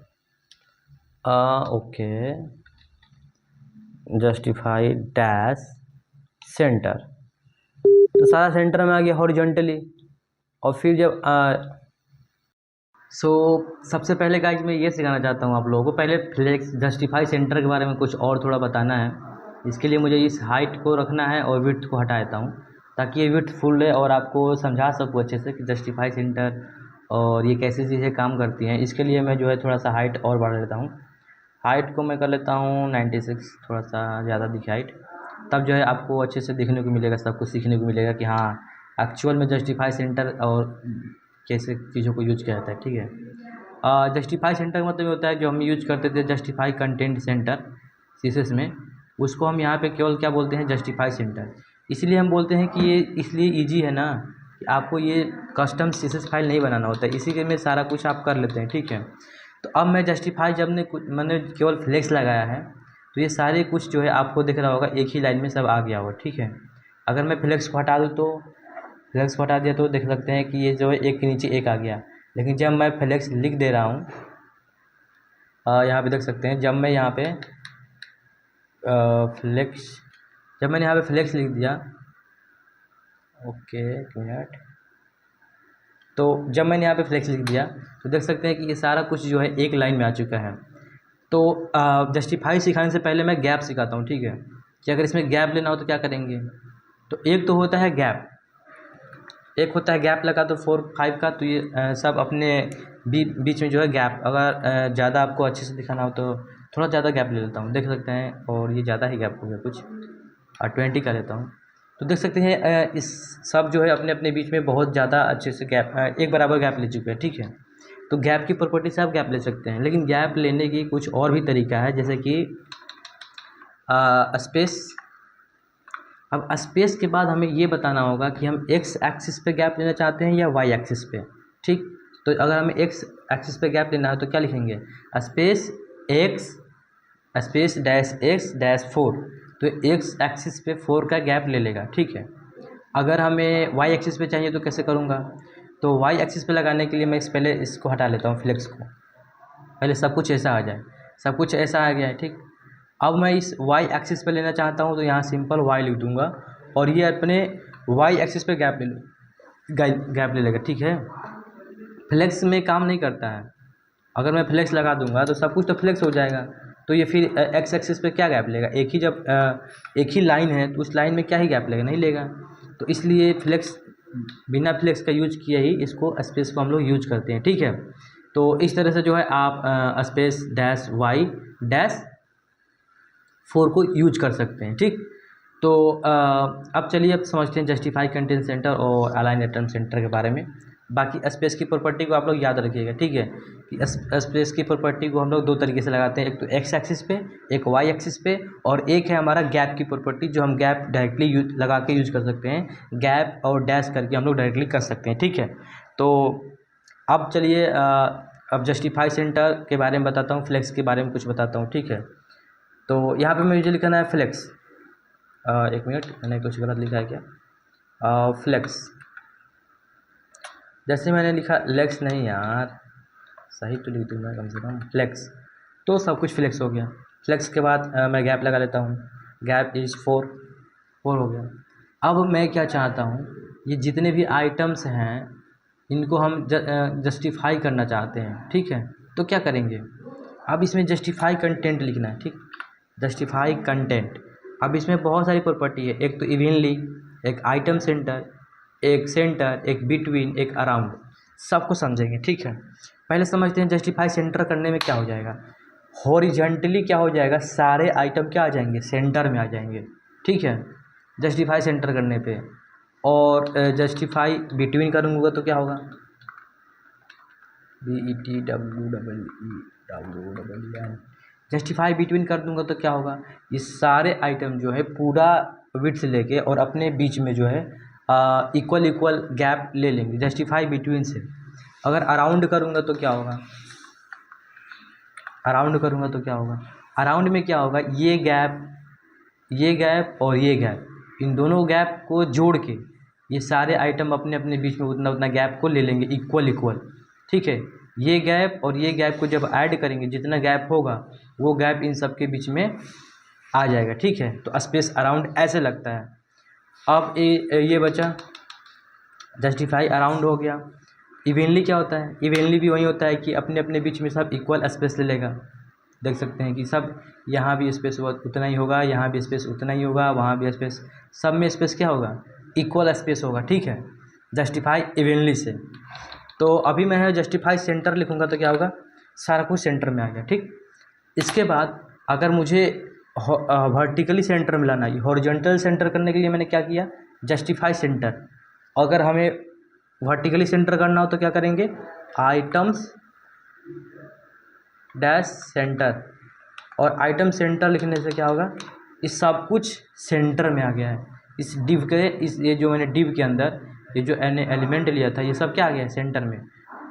Speaker 1: ओके, जस्टिफाई डैश सेंटर। तो सारा सेंटर में आ गया हॉरिजॉन्टली। और फिर जब सबसे पहले गाइस मैं ये सिखाना चाहता हूँ आप लोगों को, पहले फ्लेक्स जस्टिफाई सेंटर के बारे में कुछ और थोड़ा बताना है। इसके लिए मुझे इस हाइट को रखना है और विड्थ को हटा देता हूँ, ताकि ये विड्थ फुल है और आपको समझा सकूँ अच्छे से कि जस्टिफाई सेंटर और ये कैसी चीज़ें काम करती हैं। इसके लिए मैं जो है थोड़ा सा हाइट और बढ़ा लेता हूँ। हाइट को मैं कर लेता हूँ 96, थोड़ा सा ज़्यादा दिखे हाइट। तब जो है आपको अच्छे से देखने को मिलेगा, सब कुछ सीखने को मिलेगा कि हाँ एक्चुअल में जस्टिफाई सेंटर और कैसे चीज़ों को यूज किया जाता है, ठीक है। जस्टिफाई सेंटर का मतलब होता है जो हम यूज करते थे जस्टिफाई कंटेंट सेंटर सीसेस में, उसको हम यहाँ पे केवल क्या बोलते हैं, जस्टिफाई सेंटर। इसलिए हम बोलते हैं कि ये इसलिए ईजी है ना कि आपको ये कस्टम सीसेस फाइल नहीं बनाना होता है, इसी के में सारा कुछ आप कर लेते हैं, ठीक है। तो अब मैं जस्टिफाई जब मैंने केवल फ्लेक्स लगाया है तो ये सारे कुछ जो है आपको दिख रहा होगा एक ही लाइन में सब आ गया होगा, ठीक है। अगर मैं फ्लेक्स को हटा दूँ तो फ्लेक्स को हटा दिया तो देख सकते हैं कि ये जो है एक के नीचे एक आ गया। लेकिन जब मैं फ्लेक्स लिख दे रहा हूँ, यहाँ पे देख सकते हैं, जब मैं यहाँ पे फ्लेक्स, जब मैंने यहाँ पे फ्लेक्स लिख दिया, ओके एक मिनट, तो जब मैंने यहाँ पे फ्लेक्स लिख दिया तो देख सकते हैं कि ये सारा कुछ जो है एक लाइन में आ चुका है। तो जस्टिफाई सिखाने से पहले मैं गैप सिखाता हूँ, ठीक है, कि अगर इसमें गैप लेना हो तो क्या करेंगे। तो एक तो होता है गैप, एक होता है गैप लगा तो 4-5 का, तो ये सब अपने बीच में जो है गैप, अगर ज़्यादा आपको अच्छे से दिखाना हो तो थोड़ा ज़्यादा गैप ले लेता हूँ, देख सकते हैं। और ये ज़्यादा ही गैप हो गया कुछ, और 20 का लेता हूँ। तो देख सकते हैं इस सब जो है अपने अपने बीच में बहुत ज़्यादा अच्छे से गैप, एक बराबर गैप ले चुके हैं, ठीक है। तो गैप की प्रॉपर्टी से आप गैप ले सकते हैं, लेकिन गैप लेने की कुछ और भी तरीका है, जैसे कि स्पेस। अब स्पेस के बाद हमें ये बताना होगा कि हम एक्स एक्सिस पे गैप लेना चाहते हैं या वाई एक्सिस पे, ठीक। तो अगर हमें एक्स एक्सिस पे गैप लेना है तो क्या लिखेंगे, space x space dash x dash 4। तो एक्स एक्सिस पे 4 का गैप ले लेगा, ठीक है। अगर हमें वाई एक्सिस पे चाहिए तो कैसे करूँगा, तो वाई एक्सिस पे लगाने के लिए मैं पहले इसको हटा लेता हूँ, फ्लेक्स को, पहले सब कुछ ऐसा आ जाए, सब कुछ ऐसा आ गया है, ठीक। अब मैं इस वाई एक्सिस पे लेना चाहता हूँ तो यहाँ सिंपल वाई लिख दूँगा और ये अपने वाई एक्सिस पे गैप ले लेगा, ठीक है। फ्लेक्स में काम नहीं करता है, अगर मैं फ्लेक्स लगा दूंगा तो सब कुछ तो फ्लेक्स हो जाएगा, तो ये फिर एक्स एक्सिस पे क्या गैप लेगा, एक ही, जब एक ही लाइन है तो उस लाइन में क्या ही गैप लेगा, नहीं लेगा। तो इसलिए फ्लेक्स, बिना फ्लेक्स का यूज किए ही इसको स्पेस को हम लोग यूज करते हैं, ठीक है। तो इस तरह से जो है आप स्पेस डैश वाई डैश 4 को यूज कर सकते हैं, ठीक। तो अब चलिए अब समझते हैं जस्टिफाई कंटेंट सेंटर और अलाइन आइटम सेंटर के बारे में। बाकी स्पेस की प्रॉपर्टी को आप लोग याद रखिएगा, ठीक है, कि स्पेस की प्रॉपर्टी को हम लोग दो तरीके से लगाते हैं, एक तो एक्स एक्सिस पे, एक वाई एक्सिस पे, और एक है हमारा गैप की प्रॉपर्टी, जो हम गैप डायरेक्टली लगा के यूज कर सकते हैं, गैप और डैश करके हम लोग डायरेक्टली कर सकते हैं, ठीक है। तो अब चलिए अब जस्टिफाई सेंटर के बारे में बताता हूँ, फ्लेक्स के बारे में कुछ बताता हूँ, ठीक है। तो यहाँ पे मुझे लिखना है फ्लेक्स, एक मिनट, मैंने कुछ गलत लिखा है क्या, फ्लेक्स। जैसे मैंने लिखा लेक्स, नहीं यार सही तो लिख दूँगा कम से कम, फ्लेक्स, तो सब कुछ फ्लेक्स हो गया। फ्लेक्स के बाद मैं गैप लगा लेता हूँ, गैप इज़ 4 हो गया। अब मैं क्या चाहता हूँ, ये जितने भी आइटम्स हैं इनको हम जस्टिफाई करना चाहते हैं, ठीक है। तो क्या करेंगे, अब इसमें जस्टिफाई कंटेंट लिखना है, ठीक, जस्टिफाई कंटेंट। अब इसमें बहुत सारी प्रॉपर्टी है, एक तो इवनली, एक आइटम सेंटर, एक बिटवीन, एक अराउंड, सबको समझेंगे, ठीक है। पहले समझते हैं जस्टिफाई सेंटर करने में क्या हो जाएगा। हॉरिजॉन्टली क्या हो जाएगा, सारे आइटम क्या आ जाएंगे, सेंटर में आ जाएंगे, ठीक है, जस्टिफाई सेंटर करने पे। और जस्टिफाई बिटवीन करूँगा तो क्या होगा, BETWEEN, जस्टिफाई बिटवीन कर दूंगा तो क्या होगा, ये सारे आइटम जो है पूरा विड्थ लेके और अपने बीच में जो है इक्वल इक्वल गैप ले लेंगे जस्टिफाई बिटवीन से। अगर अराउंड करूँगा तो क्या होगा, अराउंड करूँगा तो क्या होगा, अराउंड में क्या होगा, ये गैप और ये गैप, इन दोनों गैप को जोड़ के ये सारे आइटम अपने अपने बीच में उतना उतना गैप को ले लेंगे इक्वल इक्वल, ठीक है। ये गैप और ये गैप को जब ऐड करेंगे, जितना गैप होगा वो गैप इन सब के बीच में आ जाएगा, ठीक है। तो स्पेस अराउंड ऐसे लगता है। अब ये बचा जस्टिफाई अराउंड हो गया। इवेनली क्या होता है, इवेनली भी वही होता है कि अपने अपने बीच में सब इक्वल स्पेस ले लेगा। देख सकते हैं कि सब यहाँ भी स्पेस उतना ही होगा, यहाँ भी स्पेस उतना ही होगा, वहाँ भी स्पेस, सब में स्पेस क्या होगा, इक्वल स्पेस होगा, ठीक है, जस्टिफाई इवेनली से। तो अभी मैं जस्टिफाई सेंटर लिखूँगा तो क्या होगा, सारा कुछ सेंटर में आ गया, ठीक। इसके बाद अगर मुझे वर्टिकली सेंटर में लाना है, हॉरिजॉन्टल सेंटर करने के लिए मैंने क्या किया, जस्टिफाई सेंटर। अगर हमें वर्टिकली सेंटर करना हो तो क्या करेंगे, आइटम्स डैश सेंटर, और आइटम सेंटर लिखने से क्या होगा, इस सब कुछ सेंटर में आ गया है। इस डिव के, इस ये जो मैंने डिव के अंदर ये जो एलिमेंट लिया था ये सब क्या आ गया है, सेंटर में।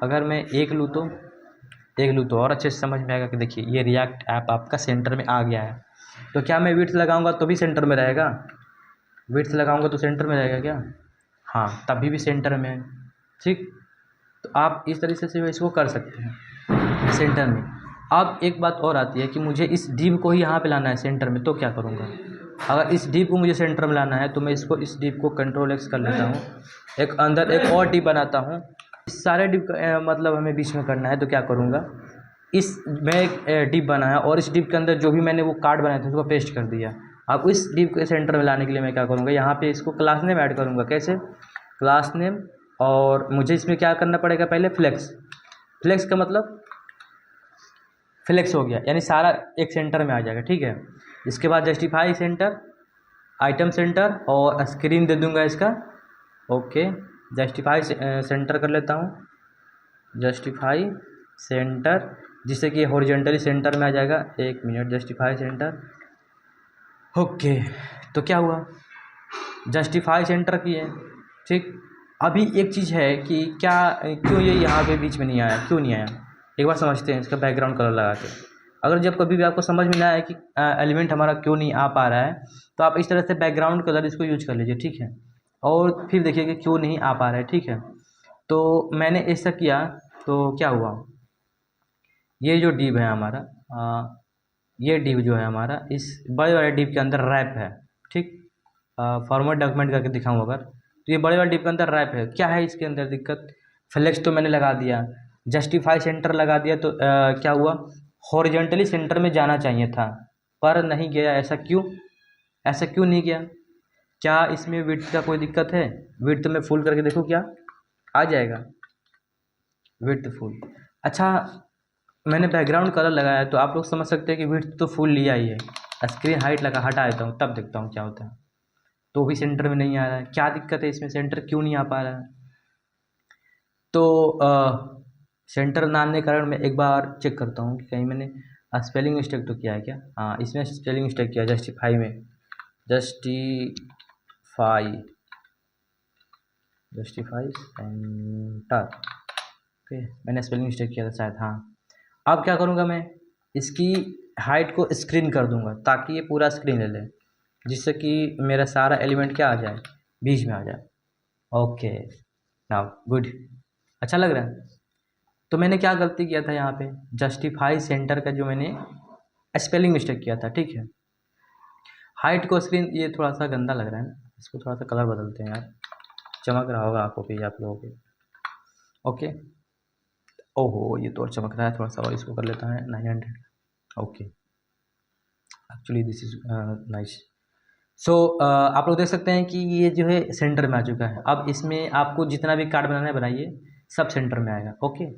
Speaker 1: अगर मैं एक लूँ तो और अच्छे से समझ में आएगा कि देखिए ये रिएक्ट ऐप आपका सेंटर में आ गया है। तो क्या मैं विड्थ लगाऊंगा तो भी सेंटर में रहेगा, विड्थ लगाऊंगा तो सेंटर में रहेगा क्या, हाँ तभी भी सेंटर में है, ठीक। तो आप इस तरीके से इसको कर सकते हैं सेंटर में। अब एक बात और आती है कि मुझे इस डिव को ही यहाँ पे लाना है सेंटर में, तो क्या करूँगा, अगर इस डिव को मुझे सेंटर में लाना है तो मैं इस डिव को Ctrl+X कर लेता हूँ, एक अंदर एक और डिव बनाता हूँ। इस सारे डिव का मतलब हमें बीच में करना है, तो क्या करूँगा, मैं एक डिव बनाया और इस डिव के अंदर जो भी मैंने वो कार्ड बनाया था उसको पेस्ट कर दिया। अब इस डिव के सेंटर में लाने के लिए मैं क्या करूँगा, यहाँ पे इसको क्लास नेम ऐड करूँगा। कैसे, क्लास नेम, और मुझे इसमें क्या करना पड़ेगा, पहले फ्लेक्स का मतलब फ्लेक्स हो गया, यानी सारा एक सेंटर में आ जाएगा, ठीक है। इसके बाद जस्टिफाई सेंटर, आइटम सेंटर, और स्क्रीन दे दूंगा इसका, ओके। जस्टिफाई सेंटर कर लेता हूँ, जस्टिफाई सेंटर, जिससे कि हॉरिजॉन्टली सेंटर में आ जाएगा। एक मिनट, जस्टिफाई सेंटर, ओके। तो क्या हुआ, जस्टिफाई सेंटर किए, ठीक। अभी एक चीज़ है कि क्या, क्यों ये यहाँ पे बीच में नहीं आया, क्यों नहीं आया, एक बार समझते हैं इसका बैकग्राउंड कलर लगा के। अगर जब कभी भी आपको समझ में ना आए कि एलिमेंट हमारा क्यों नहीं आ पा रहा है, तो आप इस तरह से बैकग्राउंड कलर इसको यूज कर लीजिए, ठीक है। और फिर देखिए कि क्यों नहीं आ पा रहा है, ठीक है। तो मैंने ऐसा किया तो क्या हुआ, ये जो डिव है हमारा, ये डिव जो है हमारा इस बड़े वाले डिव के अंदर रैप है, ठीक। फॉर्मेट डॉक्यूमेंट करके दिखाऊँ अगर, तो ये बड़े वाले डिव के अंदर रैप है। क्या है इसके अंदर दिक्कत, फ्लेक्स तो मैंने लगा दिया, जस्टिफाई सेंटर लगा दिया, तो क्या हुआ, हॉरिजॉन्टली सेंटर में जाना चाहिए था पर नहीं गया। ऐसा क्यों नहीं गया, क्या इसमें विड्थ का कोई दिक्कत है, विड्थ में फुल करके देखो क्या आ जाएगा, विड्थ फुल। अच्छा, मैंने बैकग्राउंड कलर लगाया तो आप लोग समझ सकते हैं कि विड्थ तो फुल लिया ही है। स्क्रीन हाइट हटा देता हूँ तब देखता हूँ क्या होता है, तो भी सेंटर में नहीं आ रहा है। क्या दिक्कत है इसमें, सेंटर क्यों नहीं आ पा रहा है। तो सेंटर ना आने के कारण मैं एक बार चेक करता हूँ कि कहीं मैंने स्पेलिंग मिस्टेक तो किया है क्या। हाँ, इसमें स्पेलिंग मिस्टेक किया, जस्टिफाई में, जस्टिफाई सेंटर, ओके, मैंने स्पेलिंग मिस्टेक किया था शायद, हाँ। अब क्या करूँगा, मैं इसकी हाइट को स्क्रीन कर दूँगा ताकि ये पूरा स्क्रीन ले ले, जिससे कि मेरा सारा एलिमेंट क्या आ जाए, बीच में आ जाए, ओके। Now good.
Speaker 2: अच्छा लग रहा है। तो मैंने क्या गलती किया था यहाँ पे, जस्टिफाई सेंटर का जो मैंने स्पेलिंग मिस्टेक किया था, ठीक है। हाइट को स्क्रीन, ये थोड़ा सा गंदा लग रहा है ना, इसको थोड़ा सा कलर बदलते हैं यार, चमक रहा होगा आंखों पे आप लोगों के। ओके, ओहो ये तो और चमक रहा है थोड़ा सा, और इसको कर लेता है 900। Okay, actually this is nice. So आप लोग देख सकते हैं कि ये जो है सेंटर में आ चुका है। अब इसमें आपको जितना भी कार्ड बनाना है बनाइए, सब सेंटर में आएगा। ओके,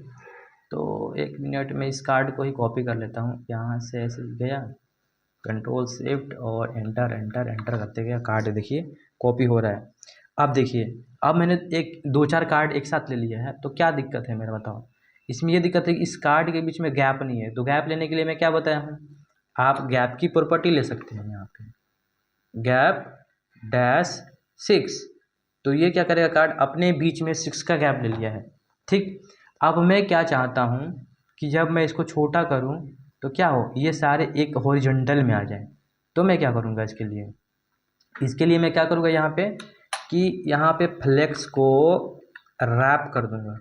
Speaker 2: तो एक मिनट में इस कार्ड को ही कॉपी कर लेता हूँ, यहाँ से ऐसे गया, कंट्रोल शिफ्ट और एंटर एंटर एंटर करते गया, कार्ड देखिए कॉपी हो रहा है। अब देखिए, अब मैंने एक 2-4 कार्ड एक साथ ले लिया है, तो क्या दिक्कत है मेरा बताओ। इसमें ये दिक्कत है कि इस कार्ड के बीच में गैप नहीं है, तो गैप लेने के लिए मैं क्या बताया हूँ, आप गैप की प्रॉपर्टी ले सकते हैं यहाँ पे, गैप डैश 6। तो ये क्या करेगा, कार्ड अपने बीच में 6 का गैप ले लिया है, ठीक। अब मैं क्या चाहता हूँ कि जब मैं इसको छोटा करूँ तो क्या हो, ये सारे एक हॉरिजॉन्टल में आ जाए। तो मैं क्या करूँगा इसके लिए मैं क्या करूँगा यहाँ पे, कि यहाँ पे फ्लेक्स को रैप कर दूँगा,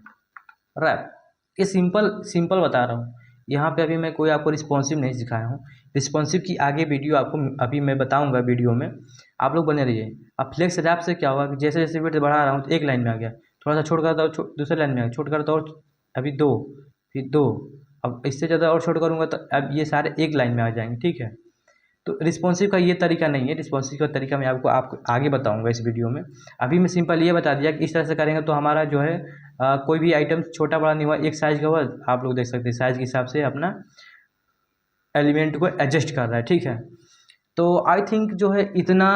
Speaker 2: रैप। ये सिंपल सिंपल बता रहा हूँ, यहाँ पे अभी मैं कोई आपको रिस्पॉन्सिव नहीं सिखाया हूँ। रिस्पॉन्सिव की आगे वीडियो आपको अभी मैं बताऊँगा वीडियो में, आप लोग बने रहिए। अब फ्लेक्स रैप से क्या होगा कि जैसे जैसे वेट बढ़ा रहा हूँ तो एक लाइन में आ गया, थोड़ा सा छोड़ करता हूँ दूसरे लाइन में आ गया, छोट करता और अभी 2, फिर 2, अब इससे ज़्यादा और छोट करूँगा तो अब ये सारे एक लाइन में आ जाएंगे, ठीक है। तो रिस्पॉन्सिव का ये तरीका नहीं है, रिस्पॉन्सिव का तरीका मैं आपको आगे बताऊंगा इस वीडियो में। अभी मैं सिंपल ये बता दिया कि इस तरह से करेंगे तो हमारा जो है कोई भी आइटम छोटा बड़ा नहीं हुआ, एक साइज़ का हुआ, आप लोग देख सकते हैं साइज़ के हिसाब से अपना एलिमेंट को एडजस्ट कर रहा है, ठीक है। तो आई थिंक जो है इतना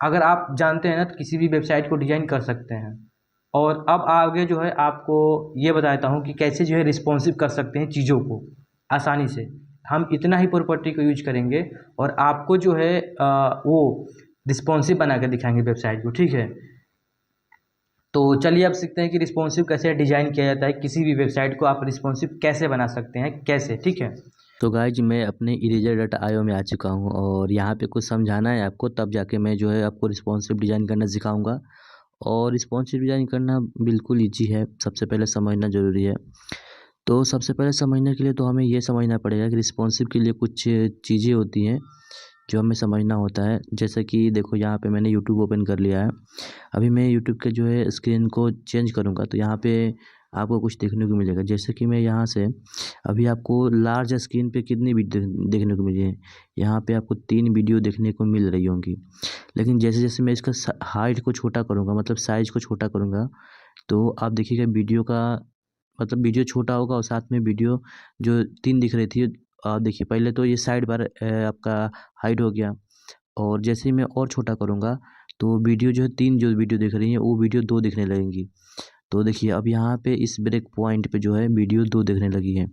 Speaker 2: अगर आप जानते हैं ना, तो किसी भी वेबसाइट को डिजाइन कर सकते हैं। और अब आगे जो है आपको ये बताता हूँ कि कैसे जो है रिस्पॉन्सिव कर सकते हैं चीज़ों को आसानी से। हम इतना ही प्रॉपर्टी को यूज करेंगे और आपको जो है वो रिस्पॉन्सिव बना के दिखाएंगे वेबसाइट को, ठीक है। तो चलिए अब सीखते हैं कि रिस्पॉन्सिव कैसे डिजाइन किया जाता है, किसी भी वेबसाइट को आप रिस्पॉन्सिव कैसे बना सकते हैं, कैसे, ठीक है।
Speaker 1: तो गाइज मैं अपने Eraser.io में आ चुका हूँ और यहाँ पे कुछ समझाना है आपको, तब जाके मैं जो है आपको रिस्पॉन्सिव डिज़ाइन करना सिखाऊंगा। और रिस्पॉन्सिव डिज़ाइन करना बिल्कुल ईजी है, सबसे पहले समझना ज़रूरी है। तो सबसे पहले समझने के लिए तो हमें ये समझना पड़ेगा कि रिस्पॉन्सिव के लिए कुछ चीज़ें होती हैं जो हमें समझना होता है। जैसे कि देखो यहाँ पे मैंने यूट्यूब ओपन कर लिया है, अभी मैं यूट्यूब के जो है स्क्रीन को चेंज करूँगा तो यहाँ पे आपको कुछ देखने को मिलेगा। जैसे कि मैं यहाँ से अभी आपको लार्ज स्क्रीन पे कितनी वीडियो देखने को मिली है, यहाँ पे आपको 3 वीडियो देखने को मिल रही होंगी। लेकिन जैसे जैसे मैं इसका हाइट को छोटा करूँगा, मतलब साइज़ को छोटा करूँगा, तो आप देखिएगा वीडियो का मतलब वीडियो छोटा होगा और साथ में वीडियो जो 3 दिख रही थी, आप देखिए पहले तो ये साइड बार आपका हाइड हो गया, और जैसे ही मैं और छोटा करूँगा तो वीडियो जो है 3 जो वीडियो दिख रही हैं वो वीडियो 2 दिखने लगेंगी। तो देखिए अब यहाँ पे इस ब्रेक पॉइंट पे जो है वीडियो 2 दिखने लगी है।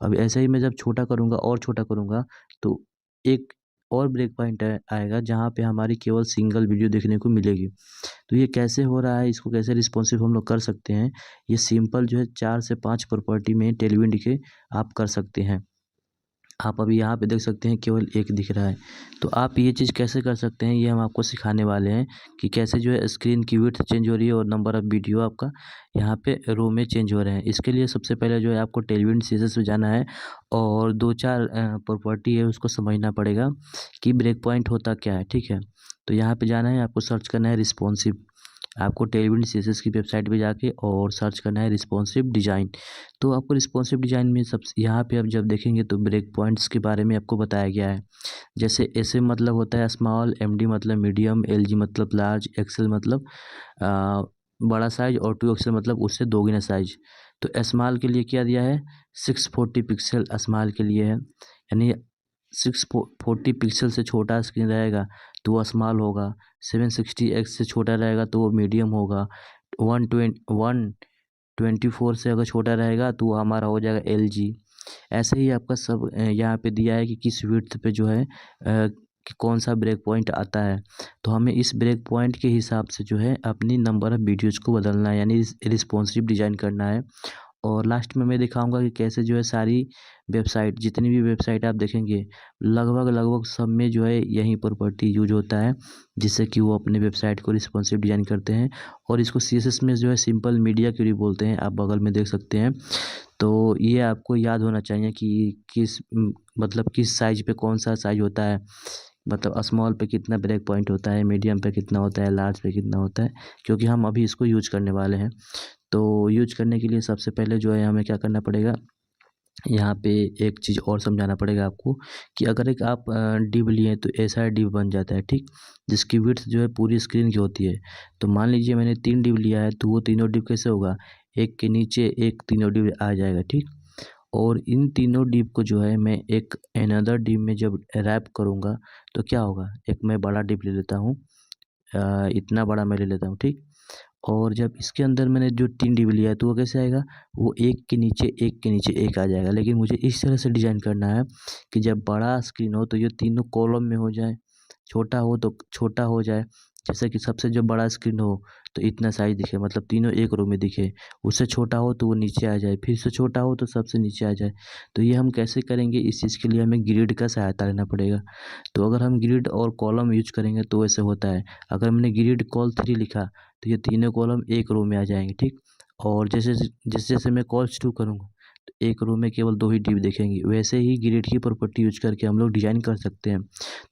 Speaker 1: अब ऐसे ही मैं जब छोटा करूँगा और छोटा करूँगा तो एक और ब्रेक पॉइंट आएगा जहाँ पे हमारी केवल सिंगल वीडियो देखने को मिलेगी। तो ये कैसे हो रहा है, इसको कैसे रिस्पॉन्सिव हम लोग कर सकते हैं, ये सिंपल जो है 4 से 5 प्रॉपर्टी में टेलविंड के आप कर सकते हैं। आप अभी यहाँ पे देख सकते हैं केवल एक दिख रहा है, तो आप ये चीज़ कैसे कर सकते हैं ये हम आपको सिखाने वाले हैं कि कैसे जो है स्क्रीन की विड्थ चेंज हो रही है और नंबर ऑफ़ वीडियो आपका यहाँ पे रो में चेंज हो रहे हैं। इसके लिए सबसे पहले जो है आपको टेलविंड सीरीज़ में जाना है और 2-4 प्रॉपर्टी है उसको समझना पड़ेगा कि ब्रेक पॉइंट होता क्या है, ठीक है। तो यहाँ पे जाना है, आपको सर्च करना है रिस्पॉन्सिव। आपको टेलविंड सीएसएस की वेबसाइट पे जाके और सर्च करना है रिस्पॉन्सिव डिज़ाइन। तो आपको रिस्पॉन्सिव डिज़ाइन में सब यहाँ पे आप जब देखेंगे तो ब्रेक पॉइंट्स के बारे में आपको बताया गया है। जैसे एसएम मतलब होता है स्मॉल, एमडी मतलब मीडियम, एलजी मतलब लार्ज, एक्सएल मतलब बड़ा साइज और 2XL मतलब उससे दोगुना साइज। तो स्मॉल के लिए क्या दिया है, 640 पिक्सल स्मॉल के लिए है, यानी 640 पिक्सल से छोटा स्क्रीन रहेगा तो वो स्मॉल होगा, 760x से छोटा रहेगा तो वो मीडियम होगा, 124 से अगर छोटा रहेगा तो वो हमारा हो जाएगा LG। ऐसे ही आपका सब यहाँ पे दिया है कि किस विड्थ पे जो है कि कौन सा ब्रेक पॉइंट आता है। तो हमें इस ब्रेक पॉइंट के हिसाब से जो है अपनी नंबर ऑफ़ वीडियोज़ को बदलना है, यानी रिस्पॉन्सिव डिज़ाइन करना है। और लास्ट में मैं दिखाऊंगा कि कैसे जो है सारी वेबसाइट, जितनी भी वेबसाइट आप देखेंगे लगभग सब में जो है यही प्रॉपर्टी यूज होता है, जिससे कि वो अपने वेबसाइट को रिस्पॉन्सिव डिज़ाइन करते हैं। और इसको CSS में जो है सिंपल मीडिया क्वेरी बोलते हैं, आप बगल में देख सकते हैं। तो ये आपको याद होना चाहिए कि मतलब किस साइज पे कौन सा साइज होता है, मतलब स्मॉल पे कितना ब्रेक पॉइंट होता है, मीडियम पे कितना होता है, लार्ज पे कितना होता है, क्योंकि हम अभी इसको यूज करने वाले हैं। तो यूज करने के लिए सबसे पहले जो है हमें क्या करना पड़ेगा, यहाँ पे एक चीज़ और समझाना पड़ेगा आपको कि अगर एक आप डिव लिए तो ऐसा डिव बन जाता है, ठीक, जिसकी विड्थ जो है पूरी स्क्रीन की होती है। तो मान लीजिए मैंने 3 डिव लिया है, तो वो तीनों डिव कैसे होगा, एक के नीचे एक तीनों डिव आ जाएगा, ठीक। और इन तीनों डिव को जो है मैं एक अनदर डिव में जब रैप करूँगा तो क्या होगा, एक मैं बड़ा डिव ले लेता हूँ, इतना बड़ा मैं ले लेता हूँ, ठीक। और जब इसके अंदर मैंने जो 3 डिव लिया है तो वो कैसे आएगा, वो एक के नीचे एक आ जाएगा। लेकिन मुझे इस तरह से डिज़ाइन करना है कि जब बड़ा स्क्रीन हो तो ये तीनों कॉलम में हो जाए, छोटा हो तो छोटा हो जाए। जैसे कि सबसे जो बड़ा स्क्रीन हो तो इतना साइज़ दिखे, मतलब तीनों एक रो में दिखे, उससे छोटा हो तो वो नीचे आ जाए, फिर से छोटा हो तो सबसे नीचे आ जाए। तो ये हम कैसे करेंगे, इस चीज़ के लिए हमें ग्रिड का सहायता लेना पड़ेगा। तो अगर हम ग्रिड और कॉलम यूज करेंगे तो ऐसे होता है, अगर मैंने ग्रिड कॉल 3 लिखा तो ये तीनों कॉलम एक रो में आ जाएंगे, ठीक। और जैसे मैं कॉल्स 2 करूँगा तो एक रो में केवल 2 ही डिव दिखेंगी। वैसे ही ग्रिड की प्रॉपर्टी यूज करके हम लोग डिज़ाइन कर सकते हैं।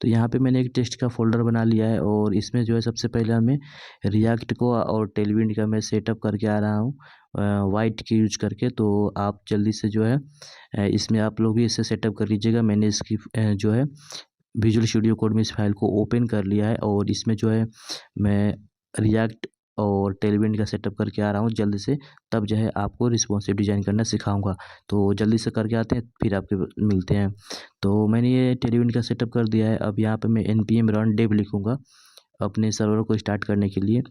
Speaker 1: तो यहाँ पे मैंने एक टेस्ट का फ़ोल्डर बना लिया है और इसमें जो है सबसे पहले हमें रिएक्ट को और टेलविंड का मैं सेटअप करके आ रहा हूँ वाइट की यूज करके। तो आप जल्दी से जो है इसमें आप लोग भी इसे सेटअप कर लीजिएगा। मैंने इसकी जो है विजुअल स्टूडियो कोड में इस फाइल को ओपन कर लिया है और इसमें जो है मैं रिएक्ट और टेलविंड का सेटअप करके आ रहा हूँ जल्दी से, तब जो है आपको रिस्पॉन्सिव डिज़ाइन करना सिखाऊंगा। तो जल्दी से करके आते हैं, फिर आपके मिलते हैं। तो मैंने ये टेलविंड का सेटअप कर दिया है। अब यहाँ पे मैं npm run dev लिखूँगा अपने सर्वर को स्टार्ट करने के लिए।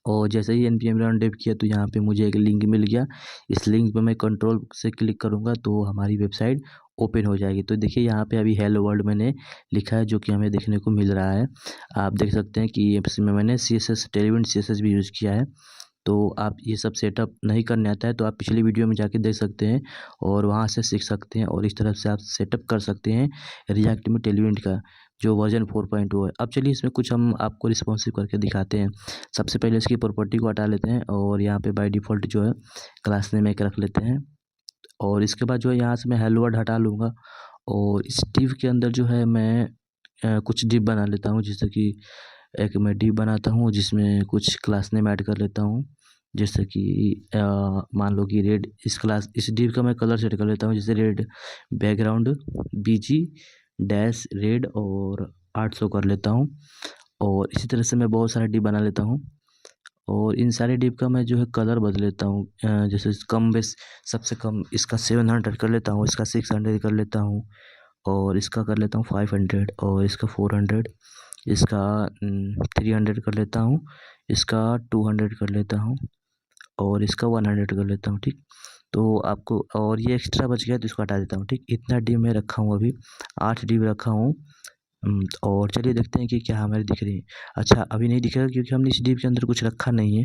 Speaker 1: और जैसे ही npm run dev किया तो यहाँ पे मुझे एक लिंक मिल गया। इस लिंक पे मैं कंट्रोल से क्लिक करूँगा तो हमारी वेबसाइट ओपन हो जाएगी। तो देखिए यहाँ पे अभी हेलो वर्ल्ड मैंने लिखा है, जो कि हमें देखने को मिल रहा है। आप देख सकते हैं कि इसमें मैंने टेलविंड CSS भी यूज़ किया है। तो आप ये सब सेटअप नहीं करने आता है तो आप पिछली वीडियो में जाके देख सकते हैं और वहाँ से सीख सकते हैं और इस तरह से आप सेटअप कर सकते हैं रिएक्ट में टेलविंड का जो वर्जन 4.0 है। अब चलिए इसमें कुछ हम आपको रिस्पॉन्सिव करके दिखाते हैं। सबसे पहले इसकी प्रॉपर्टी को हटा लेते हैं और यहाँ पे बाय डिफ़ॉल्ट जो है क्लास नेम एक रख लेते हैं। और इसके बाद जो है यहाँ से मैं हेलो वर्ल्ड हटा लूँगा और इस डिव के अंदर जो है मैं कुछ डिव बना लेता हूँ। जैसे कि एक मैं डिव बनाता हूँ जिसमें कुछ क्लास नेम ऐड कर लेता हूँ। जैसे कि मान लो कि रेड, इस डिव का मैं कलर सेट कर लेता हूँ, जैसे red background BG dash red और 800 कर लेता हूँ। और इसी तरह से मैं बहुत सारे डिव बना लेता हूँ और इन सारे डिव का मैं जो है कलर बदल लेता हूँ। जैसे कम बेस, सबसे कम इसका 700 कर लेता हूँ, इसका 600 कर लेता हूँ और इसका कर लेता हूँ 500 और इसका 400, इसका 300 कर लेता हूँ, इसका 200 कर लेता हूँ और इसका 100 कर लेता हूँ, ठीक। तो आपको, और ये एक्स्ट्रा बच गया तो इसको हटा देता हूँ, ठीक। इतना डिव मैं रखा हूँ, अभी 8 डिव रखा हूँ। और चलिए देखते हैं कि क्या हमारी दिख रही है। अच्छा, अभी नहीं दिखेगा क्योंकि हमने इस डिव के अंदर कुछ रखा नहीं है।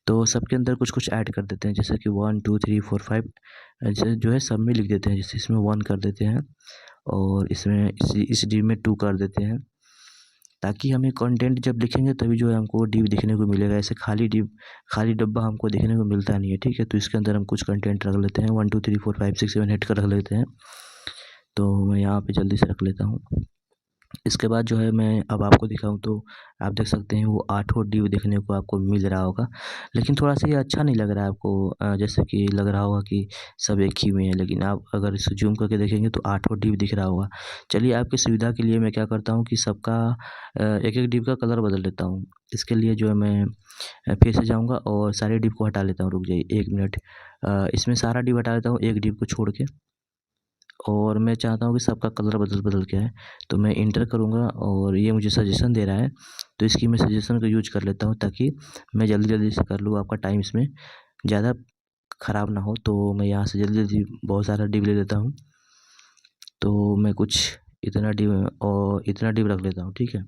Speaker 1: तो सबके अंदर कुछ कुछ ऐड कर देते हैं, जैसे कि 1 2 3 4 5 ऐसे जो है सब में लिख देते हैं। जैसे इसमें 1 कर देते हैं और इसमें इस डिव में 2 कर देते हैं, ताकि हमें कंटेंट जब लिखेंगे तभी जो है हमको डिव दिखने को मिलेगा। ऐसे खाली डब्बा हमको देखने को मिलता नहीं है, ठीक है। तो इसके अंदर हम कुछ कंटेंट रख लेते हैं, 1 2 3 4 5 6 7 8 का रख लेते हैं। तो मैं यहाँ पे जल्दी से रख लेता हूँ। इसके बाद जो है मैं अब आपको दिखाऊँ तो आप देख सकते हैं वो 8 डिव देखने को आपको मिल रहा होगा। लेकिन थोड़ा-सा ये अच्छा नहीं लग रहा है आपको, जैसे कि लग रहा होगा कि सब एक ही में है, लेकिन आप अगर इसे ज़ूम करके देखेंगे तो 8 डिव दिख रहा होगा। चलिए आपकी सुविधा के लिए मैं क्या करता हूँ कि सबका एक-एक डिव का कलर बदल लेता हूँ। इसके लिए जो है मैं फिर से जाऊँगा और सारे डिव को हटा लेता हूँ। रुक जाइए 1 मिनट। इसमें सारा डिव हटा लेता हूँ, एक डिव को छोड़ के। और मैं चाहता हूँ कि सबका कलर बदल के आए, तो मैं इंटर करूँगा और ये मुझे सजेशन दे रहा है, तो इसकी मैं सजेशन को यूज कर लेता हूँ ताकि मैं जल्दी-जल्दी से कर लूँ, आपका टाइम इसमें ज़्यादा ख़राब ना हो। तो मैं यहाँ से जल्दी-जल्दी बहुत सारा डिव ले लेता हूँ। तो मैं कुछ इतना डिव रख लेता हूँ, ठीक है।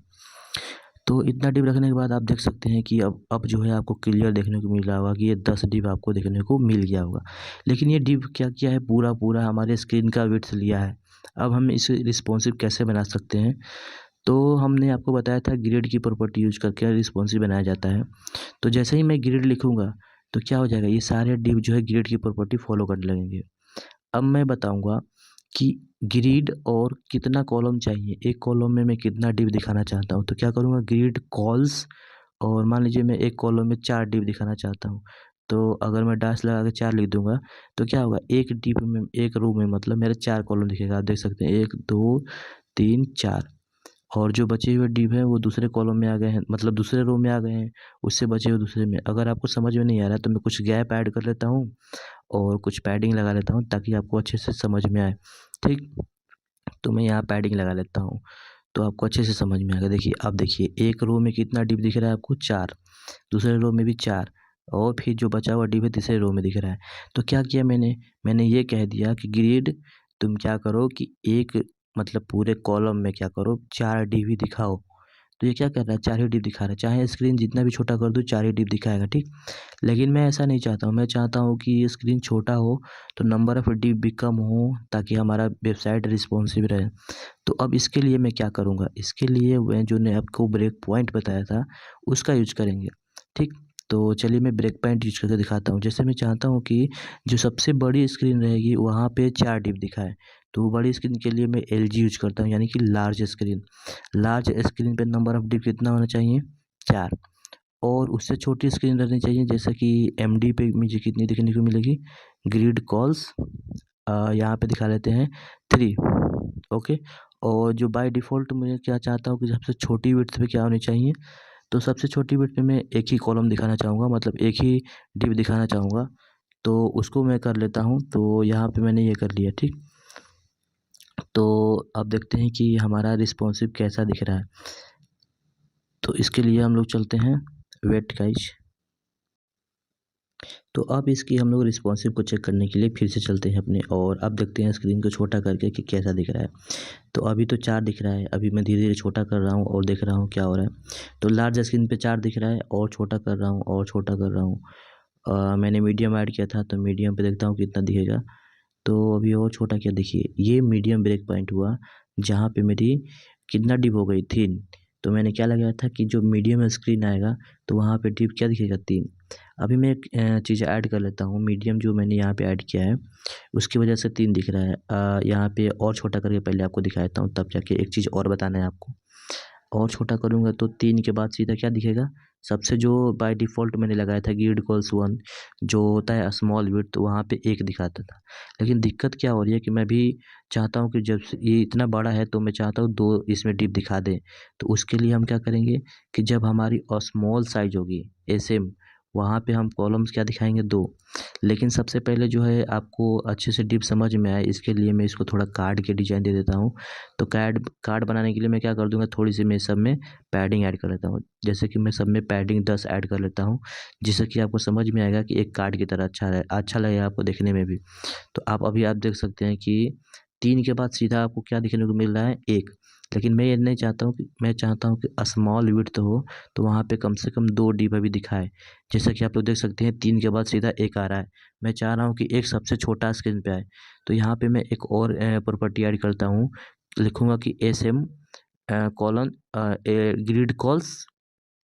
Speaker 3: तो इतना डिप रखने के बाद आप देख सकते हैं कि अब जो है आपको क्लियर देखने को मिल रहा होगा कि ये 10 डिप आपको देखने को मिल गया होगा। लेकिन ये डिप क्या किया है, पूरा पूरा हमारे स्क्रीन का विड्थ लिया है। अब हम इसे रिस्पॉन्सिव कैसे बना सकते हैं, तो हमने आपको बताया था ग्रिड की प्रॉपर्टी यूज करके रिस्पॉन्सिव बनाया जाता है। तो जैसे ही मैं ग्रिड लिखूंगा तो क्या हो जाएगा, ये सारे डिप जो है ग्रिड की प्रॉपर्टी फॉलो करने लगेंगे। अब मैं बताऊंगा कि ग्रिड और कितना कॉलम चाहिए, एक कॉलम में मैं कितना डिप दिखाना चाहता हूँ। तो क्या करूँगा, ग्रिड कॉल्स, और मान लीजिए मैं एक कॉलम में 4 डिप दिखाना चाहता हूँ। तो अगर मैं डैश लगा के 4 लिख दूंगा तो क्या होगा, एक डिप में, एक रो में मतलब मेरे 4 कॉलम दिखेगा। आप देख सकते हैं 1 2 3 4, और जो बचे हुए डिप हैं वो दूसरे कॉलम में आ गए हैं, मतलब दूसरे रो में आ गए हैं, उससे बचे हुए दूसरे में। अगर आपको समझ में नहीं आ रहा तो मैं कुछ गैप ऐड कर लेता हूँ और कुछ पैडिंग लगा लेता हूँ ताकि आपको अच्छे से समझ में आए। ठीक, तो मैं यहाँ पैडिंग लगा लेता हूँ तो आपको अच्छे से समझ में आएगा। देखिए, अब देखिए एक रो में कितना डिप दिख रहा है आपको, 4, दूसरे रो में भी 4, और फिर जो बचा हुआ डिप है तीसरे रो में दिख रहा है। तो क्या किया मैंने ये कह दिया कि ग्रिड तुम क्या करो कि एक, मतलब पूरे कॉलम में क्या करो, 4 डिप ही दिखाओ। तो ये क्या कर रहा है, 4 ही डिप दिखा रहा है, चाहे स्क्रीन जितना भी छोटा कर दूँ 4 ही डिप दिखाएगा। ठीक, लेकिन मैं ऐसा नहीं चाहता हूँ, मैं चाहता हूँ कि ये स्क्रीन छोटा हो तो नंबर ऑफ़ डिप भी कम हो ताकि हमारा वेबसाइट रिस्पॉन्सिव रहे। तो अब इसके लिए मैं क्या करूँगा, इसके लिए मैं जो ने आपको ब्रेक पॉइंट बताया था उसका यूज करेंगे। ठीक, तो चलिए मैं ब्रेक पॉइंट यूज करके दिखाता हूँ। जैसे मैं चाहता हूँ कि जो सबसे बड़ी स्क्रीन रहेगी वहाँ पे 4 डिप दिखाए, तो बड़ी स्क्रीन के लिए मैं एलजी यूज करता हूँ, यानी कि लार्ज स्क्रीन। लार्ज स्क्रीन पे नंबर ऑफ़ डिप कितना होना चाहिए, 4, और उससे छोटी स्क्रीन रहनी चाहिए, जैसे कि एमडी पे मुझे कितनी देखने को मिलेगी, ग्रिड कॉल्स यहाँ पे दिखा लेते हैं 3, ओके। और जो बाय डिफ़ॉल्ट मैं क्या चाहता हूँ कि सबसे छोटी विड्थ पे क्या होनी चाहिए, तो सबसे छोटी विड्थ पे मैं एक ही कॉलम दिखाना चाहूँगा, मतलब एक ही डिप दिखाना चाहूँगा, तो उसको मैं कर लेता हूँ। तो यहाँ पे मैंने ये कर लिया। ठीक, तो अब देखते हैं कि हमारा रिस्पॉन्सिव कैसा दिख रहा है। तो इसके लिए हम लोग चलते हैं वेट गाइज। तो अब इसकी हम लोग रिस्पॉन्सिव को चेक करने के लिए फिर से चलते हैं अपने, और अब देखते हैं स्क्रीन को छोटा करके कि कैसा दिख रहा है। तो अभी तो 4 दिख रहा है, अभी मैं धीरे धीरे छोटा कर रहा हूँ और देख रहा हूँ क्या हो रहा है। तो लार्ज स्क्रीन पे 4 दिख रहा है, और छोटा कर रहा हूँ और छोटा कर रहा हूँ। मैंने मीडियम ऐड किया था तो मीडियम पे देखता हूँ कितना दिखेगा। तो अभी और छोटा किया, देखिए ये मीडियम ब्रेक पॉइंट हुआ जहाँ पे मेरी कितना डिप हो गई, 3। तो मैंने क्या लगाया था कि जो मीडियम स्क्रीन आएगा तो वहाँ पे डिप क्या दिखेगा, 3। अभी मैं एक चीज़ ऐड कर लेता हूँ, मीडियम जो मैंने यहाँ पे ऐड किया है उसकी वजह से 3 दिख रहा है। यहाँ पे और छोटा करके पहले आपको दिखा देता हूँ, तब जाके एक चीज़ और बताना है आपको। और छोटा करूँगा तो 3 के बाद सीधा क्या दिखेगा, सबसे जो बाय डिफ़ॉल्ट मैंने लगाया था ग्रिड कॉल्स 1 जो होता है स्मॉल विड्थ, तो वहाँ पे 1 दिखाता था। लेकिन दिक्कत क्या हो रही है कि मैं भी चाहता हूँ कि जब से ये इतना बड़ा है तो मैं चाहता हूँ 2 इसमें डिप दिखा दें। तो उसके लिए हम क्या करेंगे कि जब हमारी स्मॉल साइज़ होगी एसएम, वहाँ पे हम कॉलम्स क्या दिखाएँगे, 2। लेकिन सबसे पहले जो है आपको अच्छे से डिप समझ में आए इसके लिए मैं इसको थोड़ा कार्ड के डिज़ाइन दे देता हूँ। तो कार्ड बनाने के लिए मैं क्या कर दूँगा, थोड़ी-सी मैं सब में पैडिंग ऐड कर लेता हूँ। जैसे कि मैं सब में पैडिंग 10 ऐड कर लेता हूँ, जिससे कि आपको समझ में आएगा कि एक कार्ड की तरह अच्छा लगेगा आपको देखने में भी। तो आप देख सकते हैं कि 3 के बाद सीधा आपको क्या देखने को मिल रहा है, 1। लेकिन मैं ये नहीं चाहता हूँ, कि मैं चाहता हूँ कि स्मॉल विड्थ हो तो वहाँ पे कम से कम 2 डिप अभी दिखाए। जैसा कि आप लोग देख सकते हैं 3 के बाद सीधा 1 आ रहा है। मैं चाह रहा हूँ कि एक सबसे छोटा स्क्रीन पे आए। तो यहाँ पे मैं एक और प्रॉपर्टी ऐड करता हूँ, लिखूँगा कि एसएम कॉलन ग्रिड कॉल्स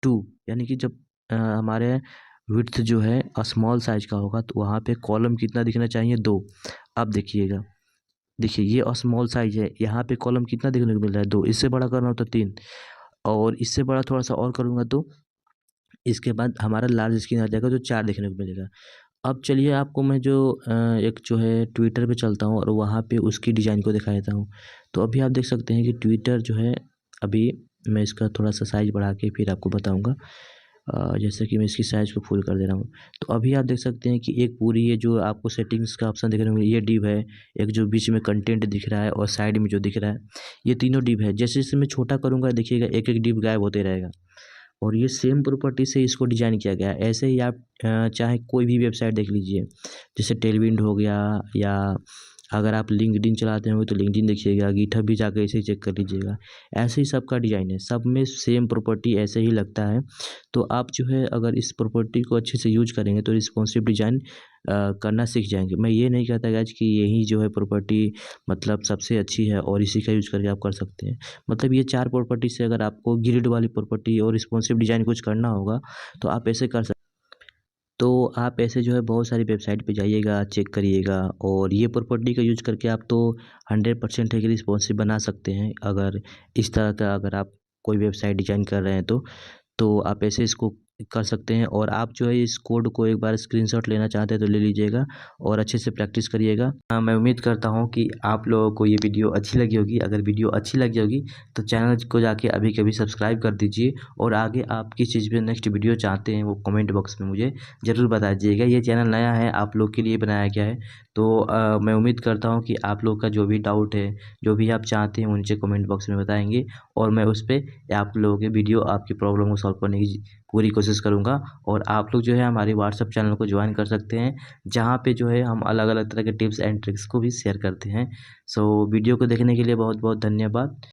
Speaker 3: 2, यानी कि जब हमारे विड्थ जो है स्मॉल साइज़ का होगा तो वहाँ पे कॉलम कितना दिखना चाहिए, 2। अब देखिएगा, देखिए ये स्मॉल साइज़ है, यहाँ पे कॉलम कितना देखने को मिल रहा है, 2। इससे बड़ा करना हो तो 3, और इससे बड़ा थोड़ा-सा और करूँगा तो इसके बाद हमारा लार्ज स्क्रीन आ जाएगा, जो 4 देखने को मिलेगा। अब चलिए आपको मैं जो एक जो है ट्विटर पे चलता हूँ और वहाँ पे उसकी डिज़ाइन को दिखा देता हूँ। तो अभी आप देख सकते हैं कि ट्विटर जो है, अभी मैं इसका थोड़ा-सा साइज़ बढ़ा के फिर आपको बताऊँगा। जैसे कि मैं इसकी साइज़ को फुल कर दे रहा हूँ। तो अभी आप देख सकते हैं कि एक पूरी ये जो आपको सेटिंग्स का ऑप्शन देखने को ये डिव है, एक जो बीच में कंटेंट दिख रहा है और साइड में जो दिख रहा है, ये तीनों डिव है। जैसे-जैसे मैं छोटा करूँगा देखिएगा एक-एक डिव गायब होते रहेगा, और ये सेम प्रॉपर्टी से इसको डिज़ाइन किया गया है। ऐसे ही आप चाहे कोई भी वेबसाइट देख लीजिए, जैसे टेलविंड हो गया या अगर आप लिंक्डइन चलाते होंगे तो लिंक्डइन देखिएगा, गिटहब भी जाकर ऐसे ही चेक कर लीजिएगा। ऐसे ही सबका डिज़ाइन है, सब में सेम प्रॉपर्टी ऐसे ही लगता है। तो आप जो है अगर इस प्रॉपर्टी को अच्छे से यूज करेंगे तो रिस्पॉन्सिव डिज़ाइन करना सीख जाएंगे। मैं ये नहीं कहता गाइज कि यही जो है प्रॉपर्टी मतलब सबसे अच्छी है और इसी का यूज करके आप कर सकते हैं। मतलब ये 4 प्रॉपर्टी से अगर आपको ग्रिड वाली प्रॉपर्टी और रिस्पॉन्सिव डिज़ाइन कुछ करना होगा तो आप ऐसे कर सकते। तो आप ऐसे जो है बहुत सारी वेबसाइट पे जाइएगा, चेक करिएगा और ये प्रॉपर्टी का यूज करके आप तो 100% है कि रिस्पॉन्सिव बना सकते हैं। अगर इस तरह का अगर आप कोई वेबसाइट डिज़ाइन कर रहे हैं तो आप ऐसे इसको कर सकते हैं। और आप जो है इस कोड को एक बार स्क्रीनशॉट लेना चाहते हैं तो ले लीजिएगा और अच्छे से प्रैक्टिस करिएगा। मैं उम्मीद करता हूँ कि आप लोगों को ये वीडियो अच्छी लगी होगी। अगर वीडियो अच्छी लगी होगी तो चैनल को जाके अभी कभी सब्सक्राइब कर दीजिए और आगे आप किस चीज़ पे नेक्स्ट वीडियो चाहते हैं वो कमेंट बॉक्स में मुझे ज़रूर बता दीजिएगा। ये चैनल नया है, आप लोग के लिए बनाया गया है। तो मैं उम्मीद करता हूँ कि आप लोग का जो भी डाउट है, जो भी आप चाहते हैं, वो नीचे कमेंट बॉक्स में बताएंगे और मैं उस पर आप लोगों के वीडियो आपकी प्रॉब्लम को सॉल्व करने की पूरी कोशिश करूँगा। और आप लोग जो है हमारे व्हाट्सएप चैनल को ज्वाइन कर सकते हैं, जहाँ पे जो है हम अलग अलग तरह के टिप्स एंड ट्रिक्स को भी शेयर करते हैं। सो वीडियो को देखने के लिए बहुत बहुत धन्यवाद।